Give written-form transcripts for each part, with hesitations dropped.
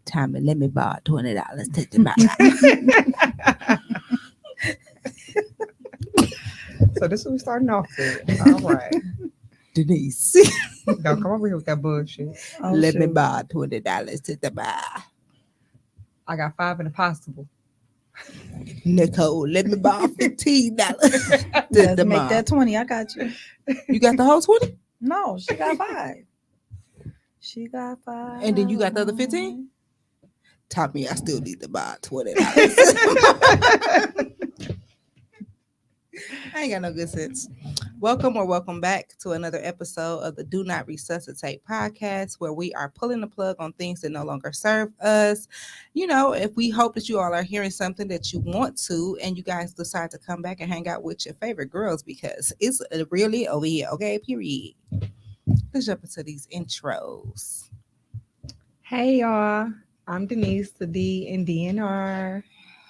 Tommy, let me borrow $20. Take the back. So this is what we starting off with. All right. Denise, Don't come over here with that bullshit. let me borrow $20. Take the back. I got 5 in the possible. Nicole, let me borrow $15. Let's make that 20. I got you. You got the whole 20? No, she got 5. She got 5. And then you got the other 15? Tommy, I still need to buy $20. I ain't got no good sense. Welcome back to another episode of the Do Not Resuscitate podcast, where we are pulling the plug on things that no longer serve us. You know, if we hope that you all are hearing something that you want to, and you guys decide to come back and hang out with your favorite girls, because it's really over here. Okay, period. Let's jump into these intros. Hey y'all, I'm Denise, the D in DNR.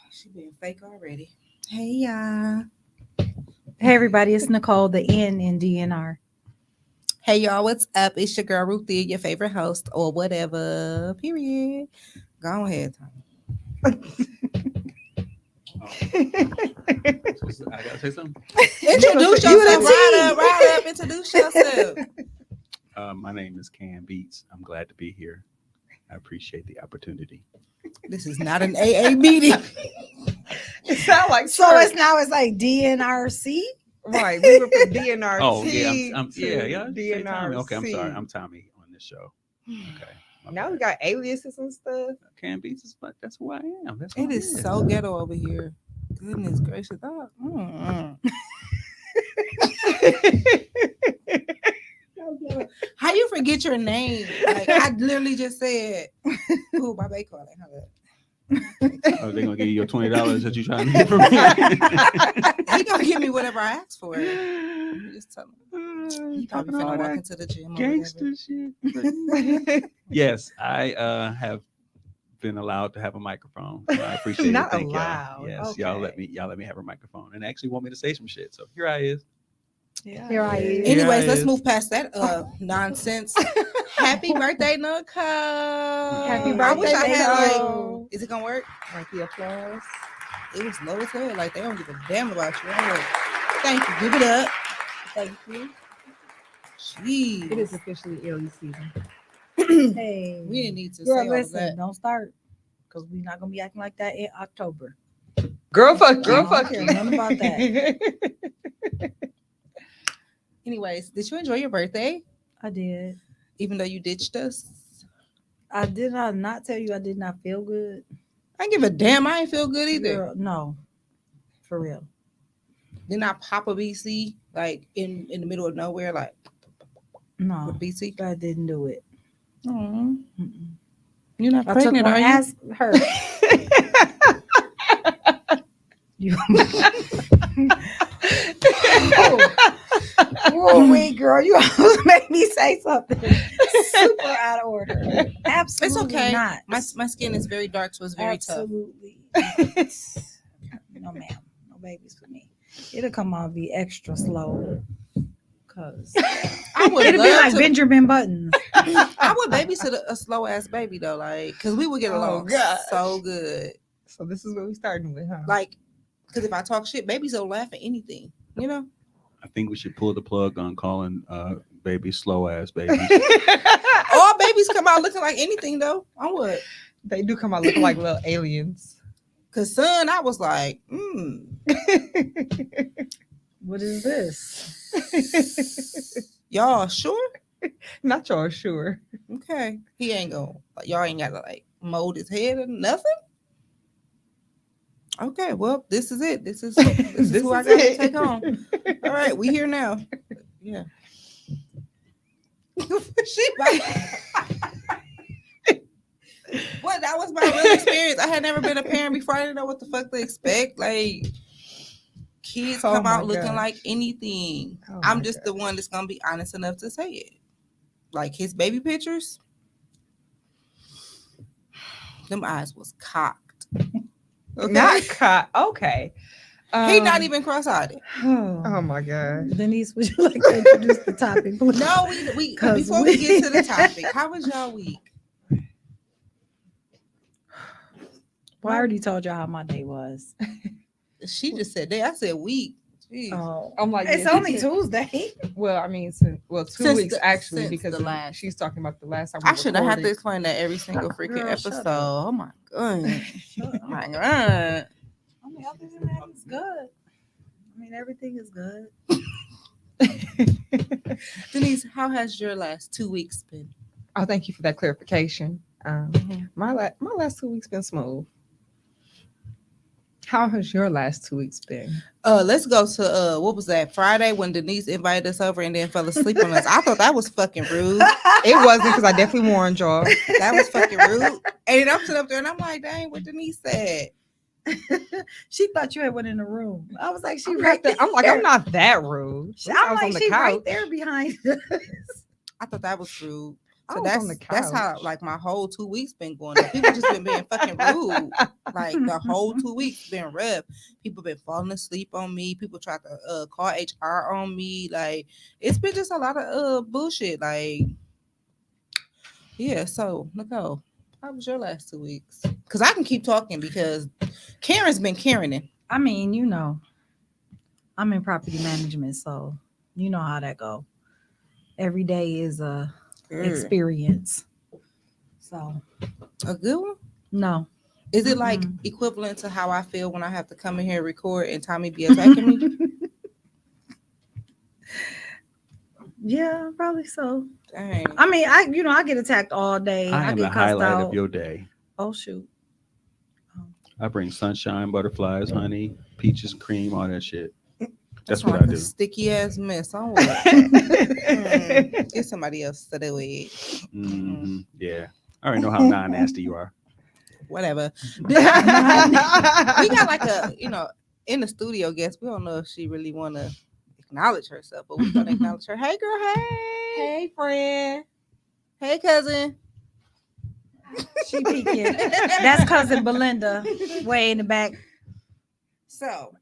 She being fake already. Hey y'all. Hey, everybody. It's Nicole, the N in DNR. Hey y'all, what's up? It's your girl Ruthie, your favorite host or whatever. Period. Go ahead, Tommy. I gotta say something. Introduce yourself. Right up. Introduce yourself. My name is Cam Beats. I'm glad to be here. I appreciate the opportunity. This is not an AA meeting. It sounds like So church. it's like DNRC. Right. We were from DNRT. Oh yeah, I'm to yeah. Say DNRC. Tommy. Okay, I'm sorry. I'm Tommy on this show. Okay. Now bad. we got aliases and stuff. Cam Beats is but that's who I am. That's It is so ghetto over here. Goodness gracious. How you forget your name? Like I literally just said, "Ooh, my baby calling." Oh, they gonna give you your $20 that you trying to get from me? He gonna give me whatever I ask for. You just tell him. He probably finna walk into the gym. Gangster shit. Yes, I have been allowed to have a microphone. So I appreciate Not it. Thank allowed. y'all. Yes, Okay. y'all let me have a microphone and actually want me to say some shit. So here I is. Yeah. Here I is. Anyways, Yeah, let's it move past that nonsense. Happy birthday, Nicole. Happy I wish I birthday, had Nicole. is it gonna work? Like the applause. It was low as hell. Like they don't give a damn about you. I'm like, thank you. Give it up. Thank you. Jeez. It is officially early season. Hey. We didn't need to Girl, say all of listen, that. don't start. Because we're not going to be acting like that in October. Girl, fuck I you. don't care nothing about that. Anyways, did you enjoy your birthday? I did. Even though you ditched us? I did not tell you I did not feel good. I ain't give a damn. I ain't feel good either. Girl, no. For real. Didn't I pop a BC like in the middle of nowhere, like No. with BC? I didn't do it. Mm-mm. Mm-mm. You're not I pregnant, took are one. you? Ask her. You. Oh, wait, girl, you almost made me say something super out of order. Absolutely It's okay. not. My skin is very dark, so it's very Absolutely. No, ma'am. No babies for me. It'll come on be extra slow. Cause I would it'd be love like to. Benjamin Buttons. I would babysit a slow ass baby though, like, cause we would get Oh, along gosh. so good. So this is what we starting with, huh? Like, cause if I talk shit, babies don't laugh at anything, you know. I think we should pull the plug on calling baby slow ass baby. All babies come out looking like anything though. I would. They do come out looking like little aliens. Cause son, I was like, What is this? y'all sure? Not y'all sure. Okay. He ain't gonna, like, y'all ain't gotta like mold his head or nothing. Okay, well, this is it. This is who I gotta take home. All right, we here now. Yeah. She What, that was my real experience. I had never been a parent before. I didn't know what the fuck to expect. Like, kids Oh come my out looking gosh. like anything. Oh I'm my just the one that's gonna be honest enough to say it. Like his baby pictures, them eyes was cocked. Okay? Not caught. Okay. He not even cross-eyed. Oh my god. Denise, would you like to introduce the topic? please? No, we 'Cause before we get to the topic, how was y'all week? Well, I already told y'all how my day was. She just said day. I said week. Jeez. Oh, I'm like, it's yeah, only she said- Tuesday. Well, I mean, 2 Since weeks the- actually, since because the last- she's talking about the last time. I should have had to recorded. explain that every single freaking Girl, shut episode. up. Oh my god. Shut Oh my up. god. I mean, other than that, it's good. I mean, everything is good. Denise, how has your last 2 weeks been? Oh, thank you for that clarification. My last 2 weeks been smooth. How has your last 2 weeks been? Let's go to what was that, Friday, when Denise invited us over and then fell asleep on us. I thought that was fucking rude. It wasn't, because I definitely warned y'all. That was fucking rude. And then I'm sitting up there and I'm like, dang, what Denise said. She thought you had one in the room. I was like, she I'm, right not there. that, I'm like, I'm not that rude. I I'm was like, on the she couch. right there behind us. I thought that was rude. I So was on the that's how couch. like my whole 2 weeks been going. People just been being fucking rude. Like the whole 2 weeks been rough. People been falling asleep on me. People tried to call HR on me. Like it's been just a lot of bullshit. Like yeah. So Nicole, how was your last 2 weeks? Because I can keep talking because Karen's been Karening. I mean, you know, I'm in property management, so you know how that go. Every day is a experience. So A good one. no. Is it like Mm-mm. equivalent to how I feel when I have to come in here and record and Tommy be attacking me? Yeah, probably so. Dang. I mean, I get attacked all day. I I am get the cussed highlight out. of your day. Oh shoot. I bring sunshine, butterflies, honey, peaches, cream, all that shit. That's Sound what I like a do. sticky ass mess. I want get somebody else to do it. Yeah. I already know how non-nasty you are. Whatever. We got like a, in the studio guest. We don't know if she really want to acknowledge herself, but we're gonna acknowledge her. Hey, girl. Hey. Hey, friend. Hey, cousin. She peeking. That's cousin Belinda, way in the back. So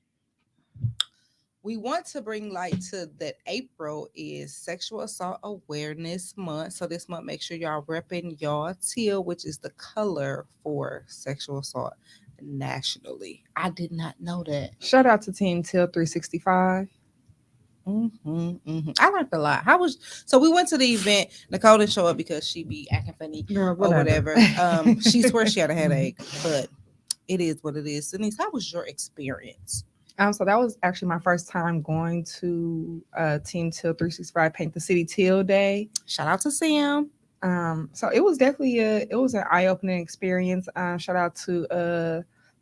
we want to bring light to that April is Sexual Assault Awareness Month. So this month, make sure y'all repping y'all teal, which is the color for sexual assault nationally. I did not know that. Shout out to Team Till 365. I learned a lot. So we went to the event. Nicole didn't show up because she be acting funny Girl, or whatever. She swears she had a headache, but it is what it is. Denise, how was your experience? So that was actually my first time going to Team Till 365 Paint the City Teal Day. Shout out to Sam. So it was definitely an eye-opening experience. Shout out to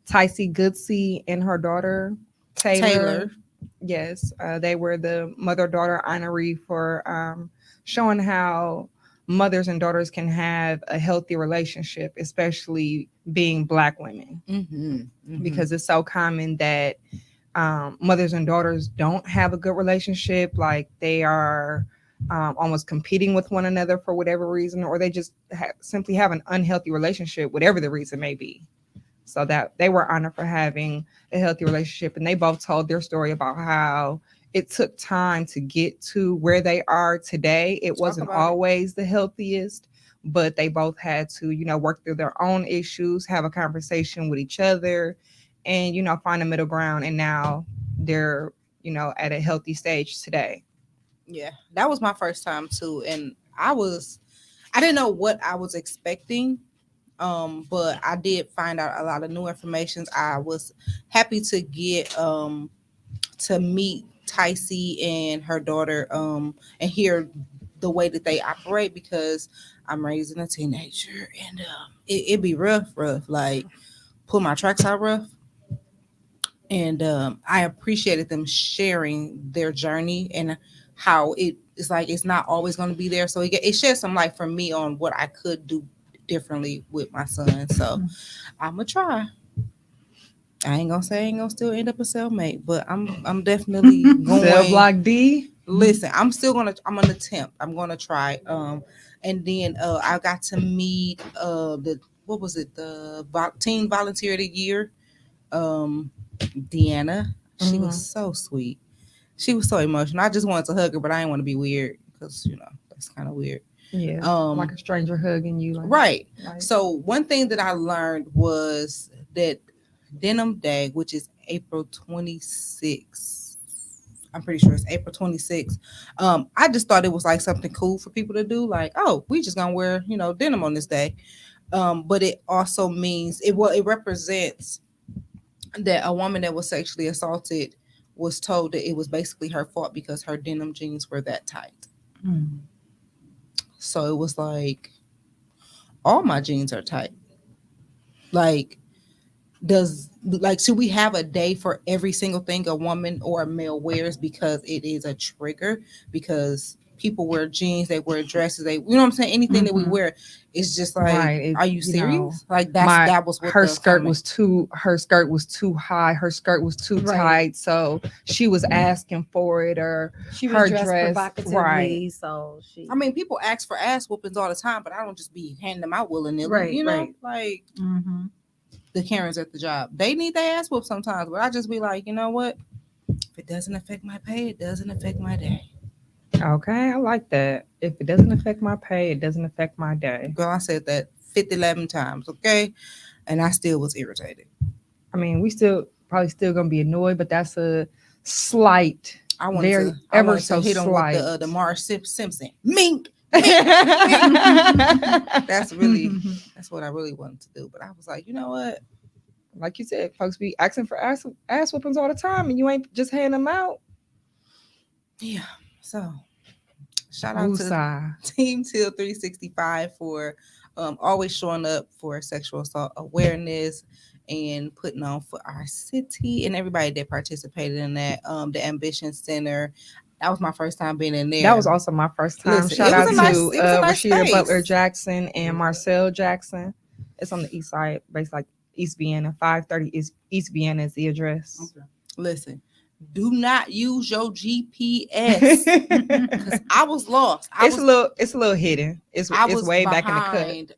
Tycee Goodsey and her daughter Taylor. Yes, they were the mother-daughter honoree for showing how mothers and daughters can have a healthy relationship, especially being Black women, because it's so common that mothers and daughters don't have a good relationship. Like they are almost competing with one another for whatever reason, or they just simply have an unhealthy relationship, whatever the reason may be. So that they were honored for having a healthy relationship, and they both told their story about how it took time to get to where they are today. It wasn't about it. always the healthiest, but they both had to, work through their own issues, have a conversation with each other, and, find a middle ground. And now they're, at a healthy stage today. Yeah, that was my first time too, and I didn't know what I was expecting, but I did find out a lot of new information. I was happy to get to meet Ticey and her daughter, and hear the way that they operate, because I'm raising a teenager, and it'd be rough, like pull my tracks out rough. And I appreciated them sharing their journey and how it's like it's not always going to be there. So it shed some light for me on what I could do differently with my son. So I'm gonna try. I ain't gonna say I ain't gonna still end up a cellmate, but I'm definitely going. Cell block D. Listen, I'm gonna attempt. I'm gonna try. And then I got to meet the teen volunteer of the year, Deanna. She was so sweet. She was so emotional. I just wanted to hug her, but I didn't want to be weird because that's kind of weird. Yeah, like a stranger hugging you. Right. So one thing that I learned was that Denim Day, which is April 26th. I'm pretty sure it's April 26th. I just thought it was like something cool for people to do. Like, oh, we just gonna wear, denim on this day. But it also means it represents that a woman that was sexually assaulted was told that it was basically her fault because her denim jeans were that tight. So it was like, all my jeans are tight. Like, should we have a day for every single thing a woman or a male wears because it is a trigger? Because people wear jeans, they wear dresses, you know what I'm saying? Anything that we wear, it's just like, right. Are you serious? Like that was what her skirt was too high, her skirt was too tight, so she was asking for it, or she was her dressed dress provocatively, right. So I mean, people ask for ass whoopings all the time, but I don't just be handing them out willy-nilly, like the Karens at the job. They need their ass whooped sometimes, but I just be like, you know what? If it doesn't affect my pay, it doesn't affect my day. Okay, I like that. If it doesn't affect my pay, it doesn't affect my day. Girl, I said that 11 times, okay? And I still was irritated. I mean, we probably still gonna be annoyed, but that's a slight. I wanted to hit him with the Marge Simpson. Mink. That's what I really wanted to do. But I was like, you know what? Like you said, folks be asking for ass whoopings all the time, and you ain't just handing them out. Yeah. So shout out to Team Teal 365 for always showing up for sexual assault awareness and putting on for our city, and everybody that participated in that. The Ambition Center. That was my first time being in there. That was also my first time. Listen, shout out to Rashida space. Butler Jackson and Marcel Jackson. It's on the east side, basically like East Vienna. 530 is East Vienna is the address. Okay. Listen, do not use your GPS because I was lost. It's a little hidden. It's way back in the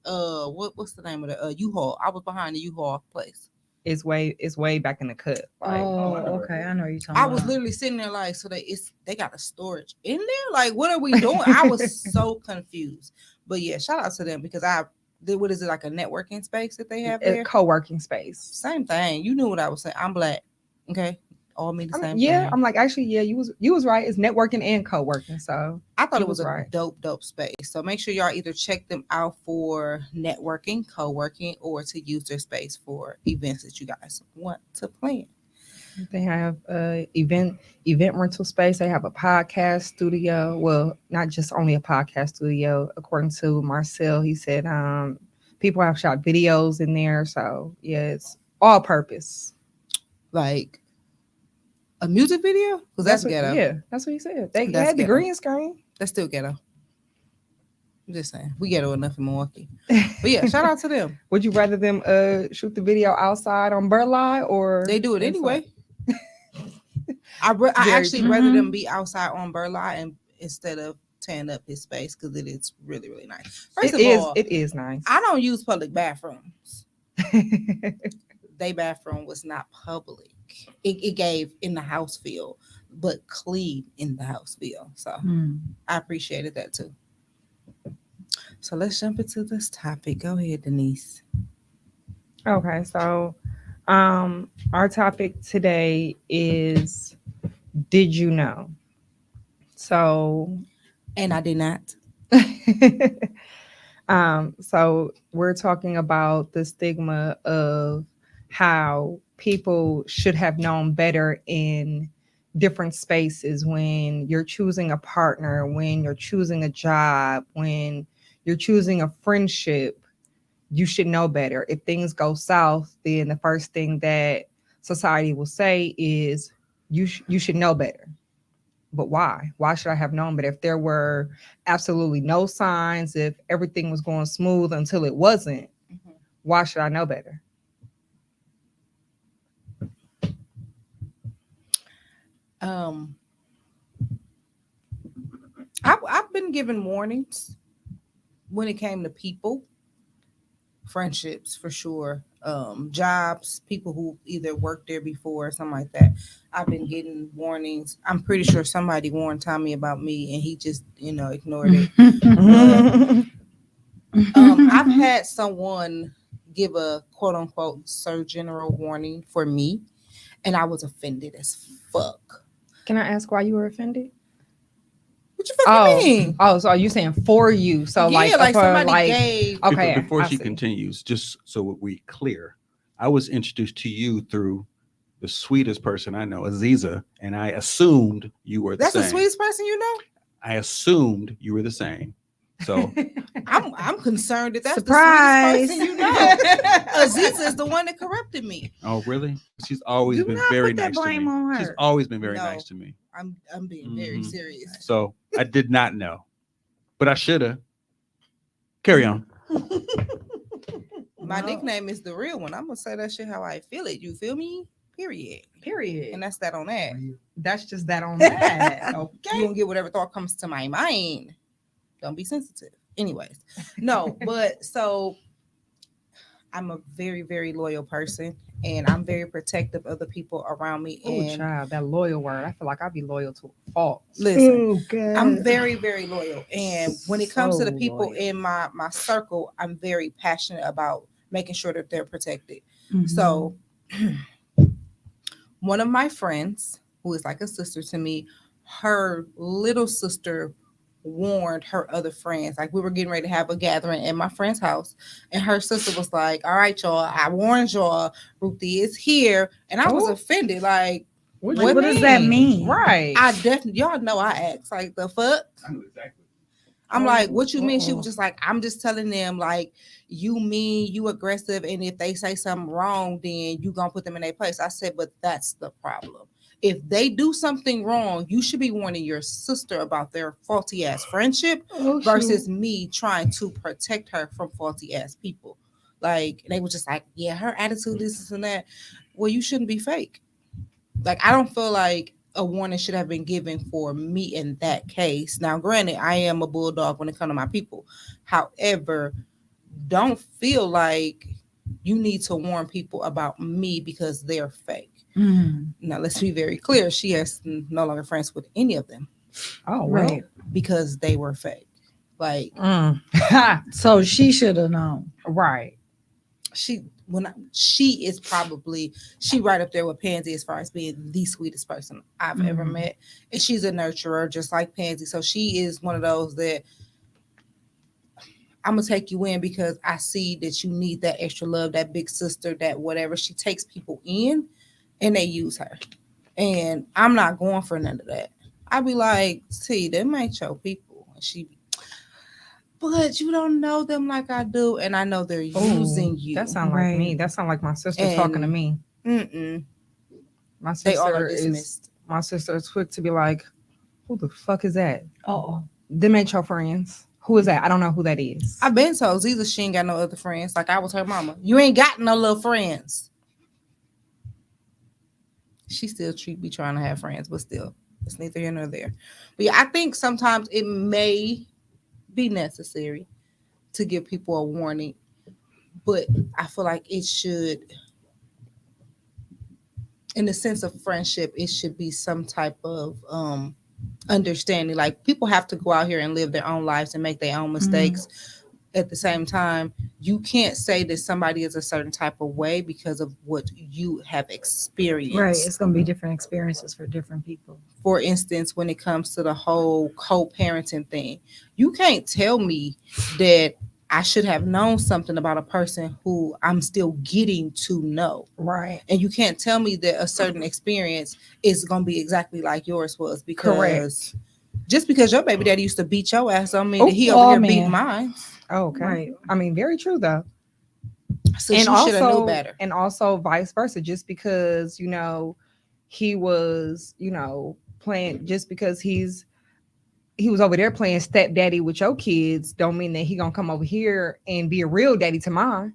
cut. What's the name of the U-Haul? I was behind the U-Haul place. It's way back in the cut. Like, okay, I know you're talking. I was literally sitting there like, so they got a storage in there. Like, what are we doing? I was so confused. But yeah, shout out to them because what is it, like a networking space that they have there? A co-working space. Same thing. You knew what I was saying. I'm black. Okay. All mean the same thing. Yeah, I'm like, actually, yeah, you was right. It's networking and co-working. So I thought it was a dope space. So make sure y'all either check them out for networking, co-working, or to use their space for events that you guys want to plan. They have event rental space. They have a podcast studio. Well, not just only a podcast studio. According to Marcel, he said people have shot videos in there. So yeah, it's all purpose. Like a music video? Because that's ghetto. Yeah, that's what he said. They had the green screen. That's still ghetto. I'm just saying. We ghetto enough in Milwaukee. But yeah, shout out to them. Would you rather them shoot the video outside on Burleigh or they do it anyway? I actually rather them be outside on Burleigh and instead of tearing up his space because it is really, really nice. First of all, it is nice. I don't use public bathrooms. They bathroom was not public. It gave in the house feel. but clean in the house bill. So Mm. I appreciated that too. So let's jump into this topic. Go ahead, Denise. Okay, so our topic today is, did you know? So And I did not. so we're talking about the stigma of how people should have known better in different spaces when you're choosing a partner, when you're choosing a job, when you're choosing a friendship. You should know better. If things go south, then the first thing that society will say is you should know better. But why? Why should I have known? But if there were absolutely no signs, if everything was going smooth until it wasn't, why should I know better? Um, I've been given warnings when it came to people, friendships for sure, jobs, people who either worked there before or something like that. I've been getting warnings. I'm pretty sure somebody warned Tommy about me and he just, ignored it. I've had someone give a quote unquote Sir General warning for me, and I was offended as fuck. Can I ask why you were offended? What you fucking mean? So are you saying for you? So yeah, like for, somebody like, gave. okay. Before I she see. continues, just so we clear, I was introduced to you through the sweetest person I know, Aziza, and I assumed you were the That's same. the sweetest person you know. I assumed you were the same. So I'm concerned that that's Surprise. the sweetest person you know. Aziza is the one that corrupted me. oh really? She's always Do been not very put that nice to blame me. on She's her. always been very No. nice to me. I'm being very Mhm. serious. So I did not know, but I should have. Carry on. My No. nickname is the real one. I'm gonna say that shit how I feel it. You feel me? Period. Period. And that's that on that. That's just that on that. You Okay. gonna get whatever thought comes to my mind. Don't be sensitive. Anyways, no, but so I'm a very, very loyal person and I'm very protective of the people around me. Oh, And child, that loyal word. I feel like I'd be loyal to a fault. listen, God. I'm very, very loyal. And when it comes to the So people loyal. in my circle, I'm very passionate about making sure that they're protected. Mhm. So one of my friends, who is like a sister to me, her little sister warned her other friends. Like we were getting ready to have a gathering at my friend's house, and her sister was like, "All right, y'all, I warned y'all. Ruthie is here," and I was Oh. offended. Like, What does that mean? Right. I definitely, y'all know I asked like the fuck. I knew exactly. I'm like, what you mean? She uh-oh. was just like, I'm just telling them, like, you mean, you aggressive, and if they say something wrong, then you gonna put them in their place. I said, but that's the problem. If they do something wrong, you should be warning your sister about their faulty ass friendship Oh, versus me trying to protect her from faulty ass people. Like they were just like, yeah, her attitude, this and that. Well, you shouldn't be fake. Like I don't feel like a warning should have been given for me in that case. Now, granted, I am a bulldog when it comes to my people. However, don't feel like you need to warn people about me because they're fake. Mhm. Now, let's be very clear. She has no longer friends with any of them Oh, well. Right. because they were fake. Like So she should have known. Right. she is probably right up there with Pansy as far as being the sweetest person I've ever Mhm. met. And she's a nurturer just like Pansy. So she is one of those that I'm gonna take you in because I see that you need that extra love, that big sister, that whatever. She takes people in and they use her. And I'm not going for none of that. I'd be like, see, them ain't your people. And she be, but you don't know them like I do, and I know they're using you. That sound like me. Right. That sound like my sister talking to And- me. Mm-mm. My They all sister are is dismissed. quick to be like, who the fuck is that? Oh. Them ain't your friends. Who is that? I don't know who that is. I've been told Ziza she ain't got no other friends. Like I was her mama. You ain't got no little friends. She still be trying to have friends, but still, it's neither here nor there. But yeah, I think sometimes it may be necessary to give people a warning, but I feel like it in the sense of friendship, it should be some type of understanding. Like people have to go out here and live their own lives and make their own mistakes. At the same time, you can't say that somebody is a certain type of way because of what you have experienced. Right. It's going to be different experiences for different people. For instance, when it comes to the whole co-parenting thing, you can't tell me that I should have known something about a person who I'm still getting to know. Right. And you can't tell me that a certain experience is going to be exactly like yours was, because Correct. just because your baby daddy used to beat your ass don't mean that he Oh, over here man. beat mine. Oh, okay. Right. I mean, very true though. So And she should have also, knew better. and also vice versa. Just because he was playing, just because he was over there playing stepdaddy with your kids, don't mean that he gonna come over here and be a real daddy to mine.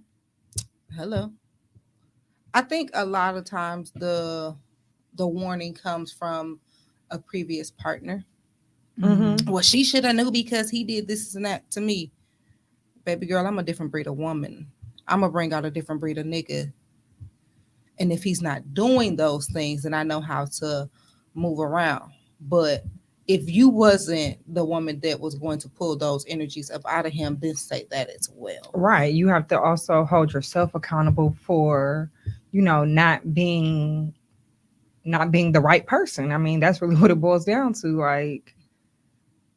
Hello. I think a lot of times the warning comes from a previous partner. Mm-hmm. Well, she should have knew because he did this and that to me. Baby girl, I'm a different breed of woman. I'm gonna bring out a different breed of nigga. And if he's not doing those things, then I know how to move around. But if you wasn't the woman that was going to pull those energies up out of him, then say that as well. Right. You have to also hold yourself accountable for, not being the right person. I mean, that's really what it boils down to. Like,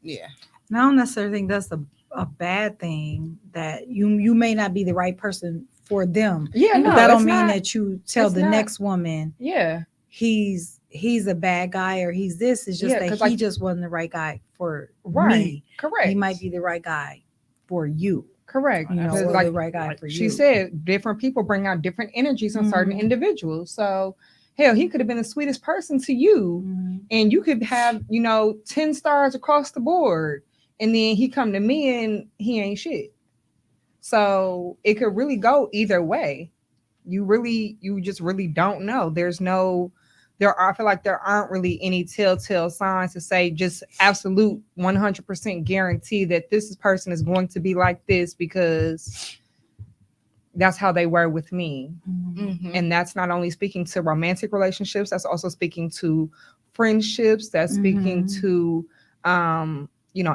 Yeah. And I don't necessarily think that's a bad thing, that you may not be the right person for them. yeah, no, But that it's don't mean not- that you tell it's the not. next woman Yeah. he's a bad guy or he's this. It's just Yeah, that 'cause, he like- just wasn't the right guy for Right. me. Correct. He might be the right guy for you. correct. You know, Because, or the right guy for she you. said, different people bring out different energies in certain Mhm. individuals. So, hell, he could have been the sweetest person to you, and you could have 10 stars across the board, and then he come to me and he ain't shit. So it could really go either way. You just really don't know. I feel like there aren't really any telltale signs to say just absolute 100% guarantee that this person is going to be like this, because that's how they were with me. Mhm. And that's not only speaking to romantic relationships, that's also speaking to friendships, that's speaking to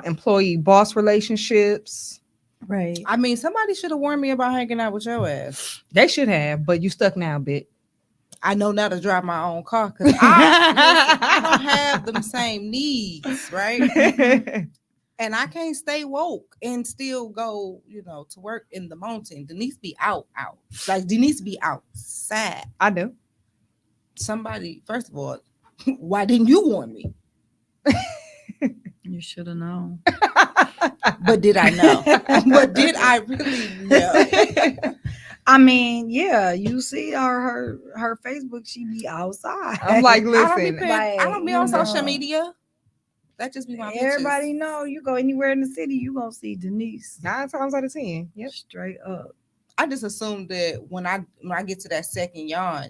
employee boss relationships. Right. I mean, somebody should have warned me about hanging out with your ass. They should have, but you stuck now, bitch. I know now to drive my own car because I don't have them same needs, right? And I can't stay woke and still go, to work in the mountain. Denise be out. Like Denise be outside. I do. Somebody, first of all, why didn't you warn me? You should have known. But did I know? But did I really know? I mean, yeah, you see her Facebook, she be outside. I'm like, I listen, don't be on you know. social media. That just be my pictures. Everybody know you go anywhere in the city, you gonna see Denise. 9 times out of 10. Yep. Straight up. I just assumed that when I get to that second yawn,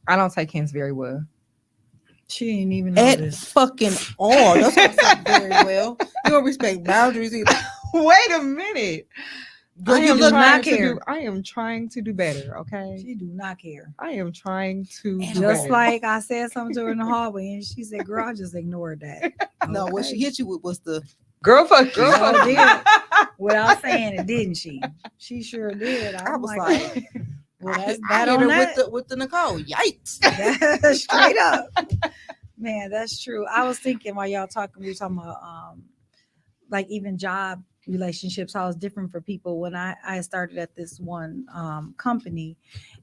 I don't take hints very well. She ain't even at noticed. fucking all. That's what's up very well. You don't respect boundaries either. Wait a minute. Girl, I you am look not like care. I am trying to do better, okay? She do not care. I am trying to do And Just better. like I said something to her in the hallway, and she said, "Girl, I just ignored that." no, what she Okay. hit you with was the girl, fuck you. Girl, fuck you. Without saying it, didn't she? She sure did. I I'm was like, like, well, that's I that hit on her that. with the Nicole. Yikes. That's straight up. Man, that's true. I was thinking while y'all talking, we were talking about like even job relationships, how it's different for people. When I started at this one company,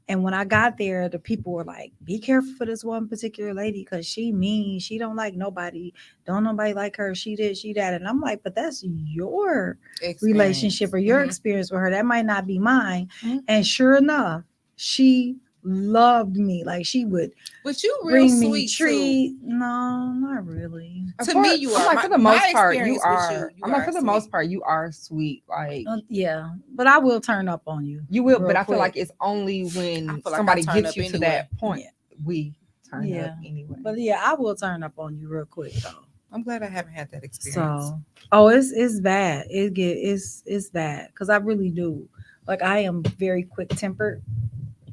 and when I got there, the people were like, be careful for this one particular lady because she mean, she don't like nobody, don't nobody like her, she did, she that. And I'm like, but that's your relationship or your Mhm. experience with her. That might not be mine. Mhm. And sure enough, she loved me. Like she would But you real bring me sweet too. treat. No, not really. To me, you I'm are. like, for the My most part, you experience with are. you I'm like, are for the sweet. most part, you are sweet. Like Yeah, but I will turn up on you. you will, real but I feel quick. like it's only I when feel like I somebody turn gets up you to anyway. that point. Yeah. We turn Yeah. up anyway. But yeah, I will turn up on you real quick though. I'm glad I haven't had that experience. So, oh, it's bad. It's bad because I really do. Like I am very quick tempered,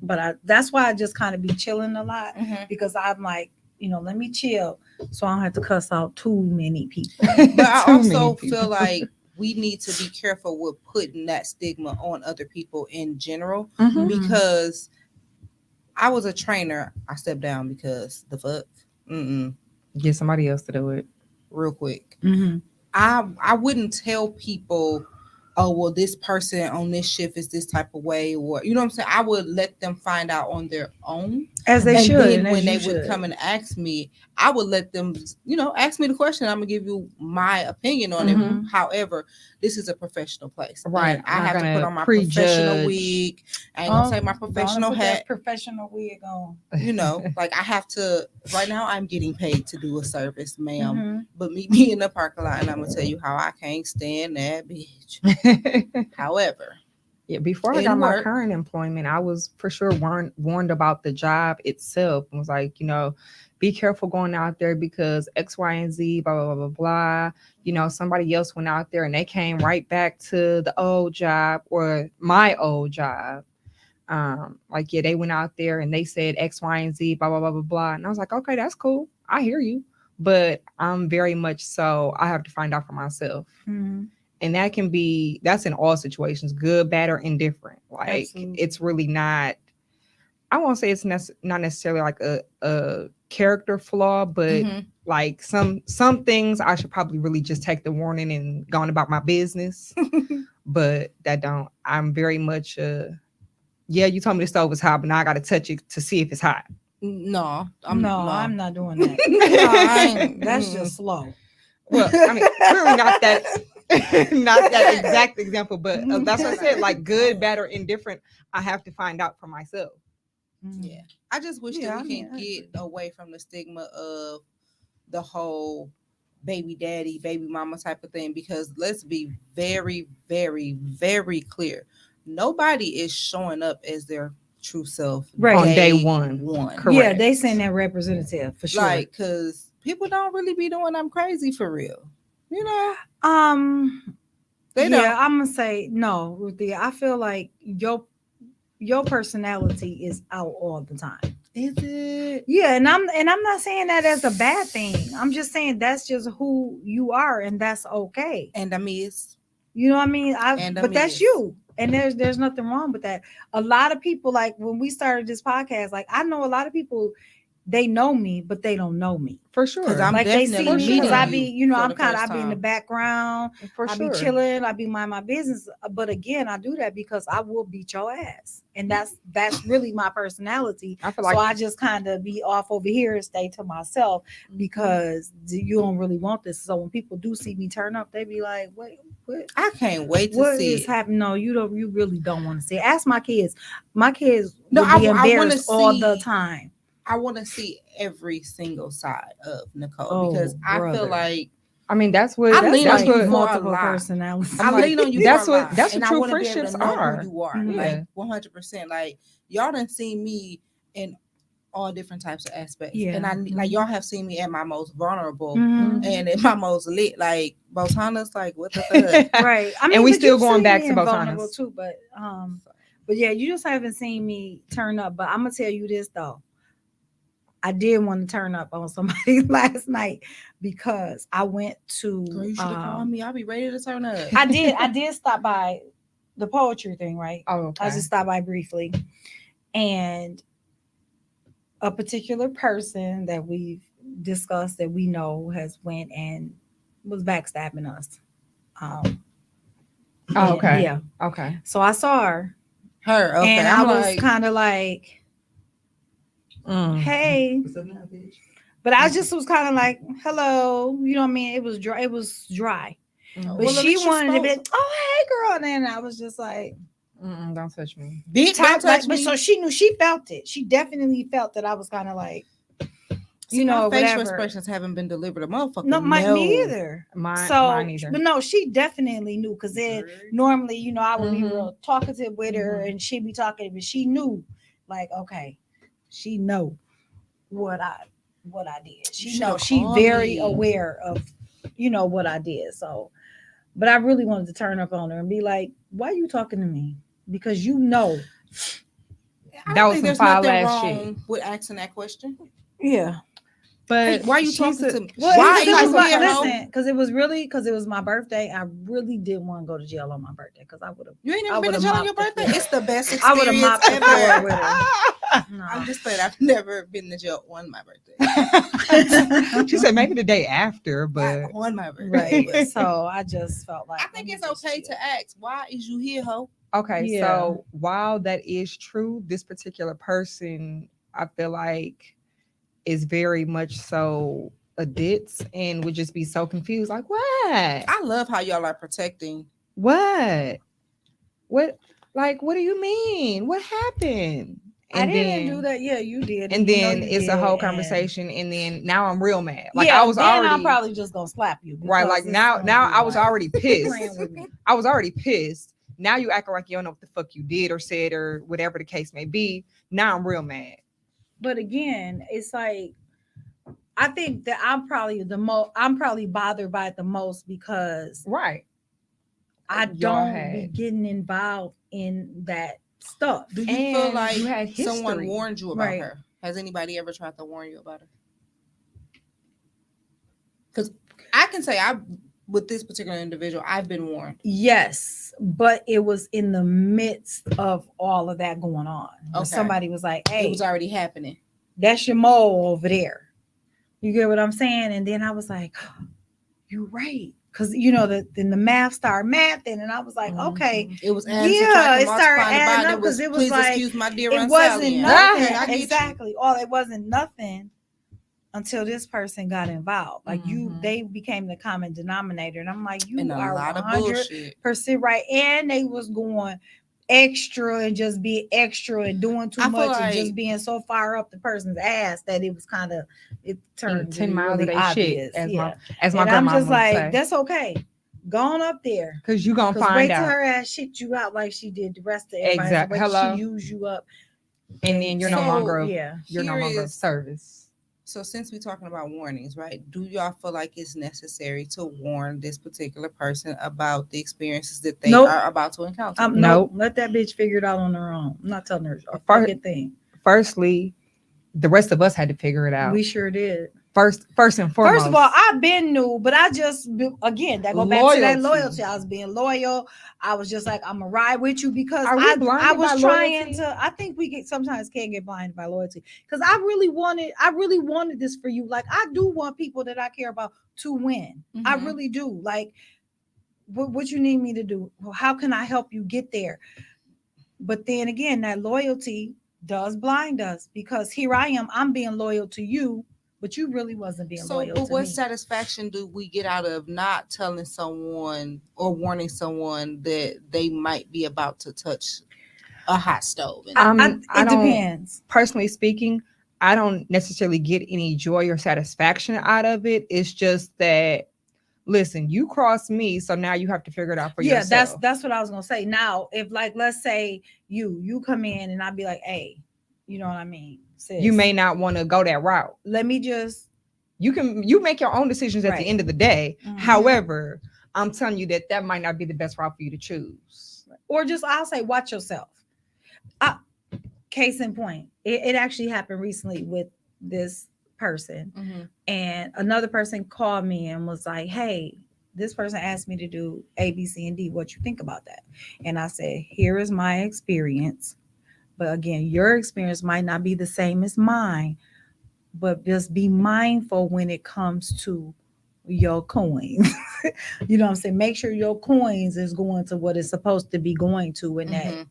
But that's why I just kind of be chilling a lot, Mhm. because I'm like, let me chill so I don't have to cuss out too many people. But I Too many also people. feel like we need to be careful with putting that stigma on other people in general, Mhm. because I was a trainer. I stepped down because the fuck, Get somebody else to do it. real quick. Mm-hmm. I wouldn't tell people, oh well, this person on this shift is this type of way, or you know what I'm saying. I would let them find out on their own, As they and should, then and when as they you would should. come and ask me, I would let them, ask me the question. I'm gonna give you my opinion on Mhm. it. However, this is a professional place, Right. And I I'm not have to put gonna on my professional prejudge. wig. I ain't gonna take my professional put hat. that professional wig on. Like I have to. Right now, I'm getting paid to do a service, ma'am. Mhm. But meet me in the parking lot, and I'm gonna tell you how I can't stand that bitch. However, Yeah, before I In got my work. current employment, I was for sure warned about the job itself. It was like, be careful going out there because X, Y, and Z, blah, blah, blah, blah, blah. Somebody else went out there and they came right back to the old job or my old job. Like, yeah, they went out there and they said X, Y, and Z, blah, blah, blah, blah, blah. And I was like, okay, that's cool. I hear you. But I'm very much so, I have to find out for myself. Mhm. And that's in all situations, good, bad, or indifferent. Like, Absolutely. it's really not, I won't say it's not necessarily like a character flaw, but Mhm. like some things I should probably really just take the warning and go on about my business. But I'm very much, yeah, you told me the stove was hot, but now I got to touch it to see if it's hot. No, I'm not doing that. No, I ain't. That's just slow. Well, I mean, clearly not that, not that exact example, but that's what I said. Like, good, bad, or indifferent, I have to find out for myself. Yeah, I just wish Yeah, that I we mean, can I get agree. away from the stigma of the whole baby daddy, baby mama type of thing. Because let's be very, very, very clear: nobody is showing up as their true self Right. On day one. Correct. Yeah, they send that representative for sure. Like, because people don't really be doing them crazy for real. They yeah, don't. I'm gonna say no, Ruthie. I feel like your personality is out all the time. Is it? Yeah, and I'm not saying that as a bad thing. I'm just saying that's just who you are, and that's okay. And I miss. You know what I mean? And But that's miss. you, and there's nothing wrong with that. A lot of people, like when we started this podcast, like I know a lot of people, they know me, but they don't know me. For sure. 'Cause I'm Like they see definitely me because I meeting be, you for I'm the kind of, first I be in the time. background. For I sure. be chilling. I be mind my business. But again, I do that because I will beat your ass, and that's really my personality. I feel So like I just kind of be off over here and stay to myself because you don't really want this. So when people do see me turn up, they be like, "Wait, what? I can't wait to What see is it. happening?" No, you don't. You really don't want to see it. Ask my kids. My kids No, would be I wanna embarrassed all the see- time. I want to see every single side of Nicole Oh, because I brother. feel like I mean, that's what I lean that's on you what for multiple a lot. personalities. I lean on you. that's for a what- lot, that's what and I true wanna be able to friendships know are. Who you are, Mhm. like 100%. Like y'all done seen me in all different types of aspects, Yeah. and I like y'all have seen me at my most vulnerable Mhm. and at my most lit. Like Botana's, like what the fuck? Right. I mean, And we but still you've going seen back me to in Botanas. vulnerable too. But yeah, you just haven't seen me turn up. But I'm gonna tell you this though. I did want to turn up on somebody last night because I went to. Girl, you should have called me. I'll be ready to turn up. I did stop by the poetry thing, right? Oh, okay. I just stopped by briefly, and a particular person that we've discussed that we know has went and was backstabbing us. Oh, and, okay. Yeah. Okay. So I saw her, Her, okay. and I'm I was like, kind of like, hey, but I just was kind of like, hello, you know what I mean? It was dry. It was dry. But well, at she least you wanted to be spoke. like, oh, hey, girl. And then I was just like, Don't touch me. bitch, don't touch but me. so she knew, she felt it. She definitely felt that I was kind of like, See, my facial whatever. expressions haven't been delivered. A motherfucker. No, me either. Mine either. But no, she definitely knew because then normally, I would be Mhm. real talkative with her Mhm. and she'd be talking, but she knew, like, okay, she know what I did. She know she very aware of, what I did. So, but I really wanted to turn up on her and be like, why are you talking to me? Because I That don't was think some there's foul nothing ass shit. wrong with asking that question. Yeah. But Why are you she's talking a- to me? Well, Why it is was you my, here, ho? listen, because it was my birthday. I really didn't want to go to jail on my birthday because I would have. You ain't I never been to would've jail on your mopped the birthday? floor. It's the best I would've experience mopped the floor ever. with her. No. I'm just saying I've never been to jail on my birthday. She said maybe the day after, but Not on my birthday. Right. but So I just felt like I think it's okay to ask, why is you here, ho? okay. Yeah. So while that is true, this particular person, I feel like, is very much so a ditz and would just be so confused. Like, what? I love how y'all are protecting. What? What? Like, what do you mean? What happened? I didn't do that. Yeah, you did. And you know then you it's a did, whole and- conversation. And then now I'm real mad. Like yeah, I was then already I'm probably just gonna slap you. right. because Like it's now gonna be I was like, already playing pissed. with me. I was already pissed. Now you acting like you don't know what the fuck you did or said or whatever the case may be. Now I'm real mad. But again, it's like I think that I'm probably bothered by it the most because Right. I Y'all don't had- be getting involved in that stuff. Do you feel And like you had someone history. warned you about Right. her? Has anybody ever tried to warn you about her? Because I can say with this particular individual, I've been warned. Yes, but it was in the midst of all of that going on. When Okay. somebody was like, It "Hey, was already happening. that's your mole over there." You get what I'm saying? And then I was like, "You're right," because then the math started mathing, and I was like, Mhm. "Okay." It was adding, Yeah, subtracting, it started multiplying, adding dividing. up 'cause it was please like, excuse my dear It Aunt wasn't Sally. nothing. Okay, I get you. Exactly. It wasn't nothing until this person got involved. Like Mhm. they became the common denominator, and I'm like, you And a are lot of 100% bullshit. right. And they was going extra and just being extra and doing too I feel much and like- just being so far up the person's ass that it was it turned 10 to miles really of their shit, obvious. as Yeah. my And I'm grandma just would like, say. that's okay. Go on up there. Because you gonna Because find wait till out. her ass shit you out like she did the rest of everybody. Exact- Wait till hello? she use you up. And then you're no So, longer Yeah. you're no Here longer of is- service. So since we're talking about warnings, right? Do y'all feel like it's necessary to warn this particular person about the experiences that they Nope. are about to encounter? No, let that bitch figure it out on her own. I'm not telling her a fucking thing. Firstly, the rest of us had to figure it out. We sure did. First and foremost. First of all, I've been new, but I just again that go back to that Loyalty. loyalty. I was being loyal. I was just like, I'm gonna ride with you because Are we I blinded was by trying loyalty? to. I think we sometimes can get blinded by loyalty because I really wanted this for you. Like I do want people that I care about to win. I Mhm. really do. Like, what you need me to do? Well, how can I help you get there? But then again, that loyalty does blind us because here I am. I'm being loyal to you. But you really wasn't being So, loyal but to what me. satisfaction do we get out of not telling someone or warning someone that they might be about to touch a hot stove? I I don't- depends. Personally speaking, I don't necessarily get any joy or satisfaction out of it. It's just that, listen, you crossed me, so now you have to figure it out for Yeah, yourself. that's what I was gonna say. Now, if like let's say you come in and I'd be like, hey, you know what I mean? Sis, You may not want to go that route. let me just You make your own decisions at Right. the end of the day. Mhm. However, I'm telling you that might not be the best route for you to choose. or just I'll say watch yourself. Case in point, it actually happened recently with this person. Mhm. And another person called me and was like, hey, this person asked me to do A, B, C, and D. What you think about that? And I said, here is my experience. But again, your experience might not be the same as mine. But just be mindful when it comes to your coins. You know what I'm saying? Make sure your coins is going to what it's supposed to be going to and that,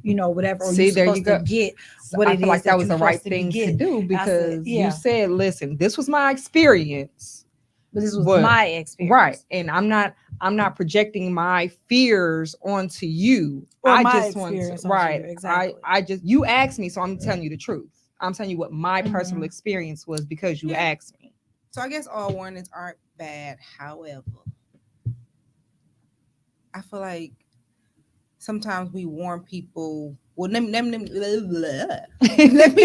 Mhm. whatever or See, you're there you supposed go. to get. So What I it feel like is that that was you're the right supposed to be thing to getting. do because yeah. you said, listen, this was my experience. But this was But- my experience. Right. And I'm not projecting my fears onto you. Or I my just want experience to, onto right. you, exactly. I just you asked me, so I'm telling you the truth. I'm telling you what my personal Mhm. experience was because you Yeah. asked me. So I guess all warnings aren't bad. However, I feel like sometimes we warn people. Well, let me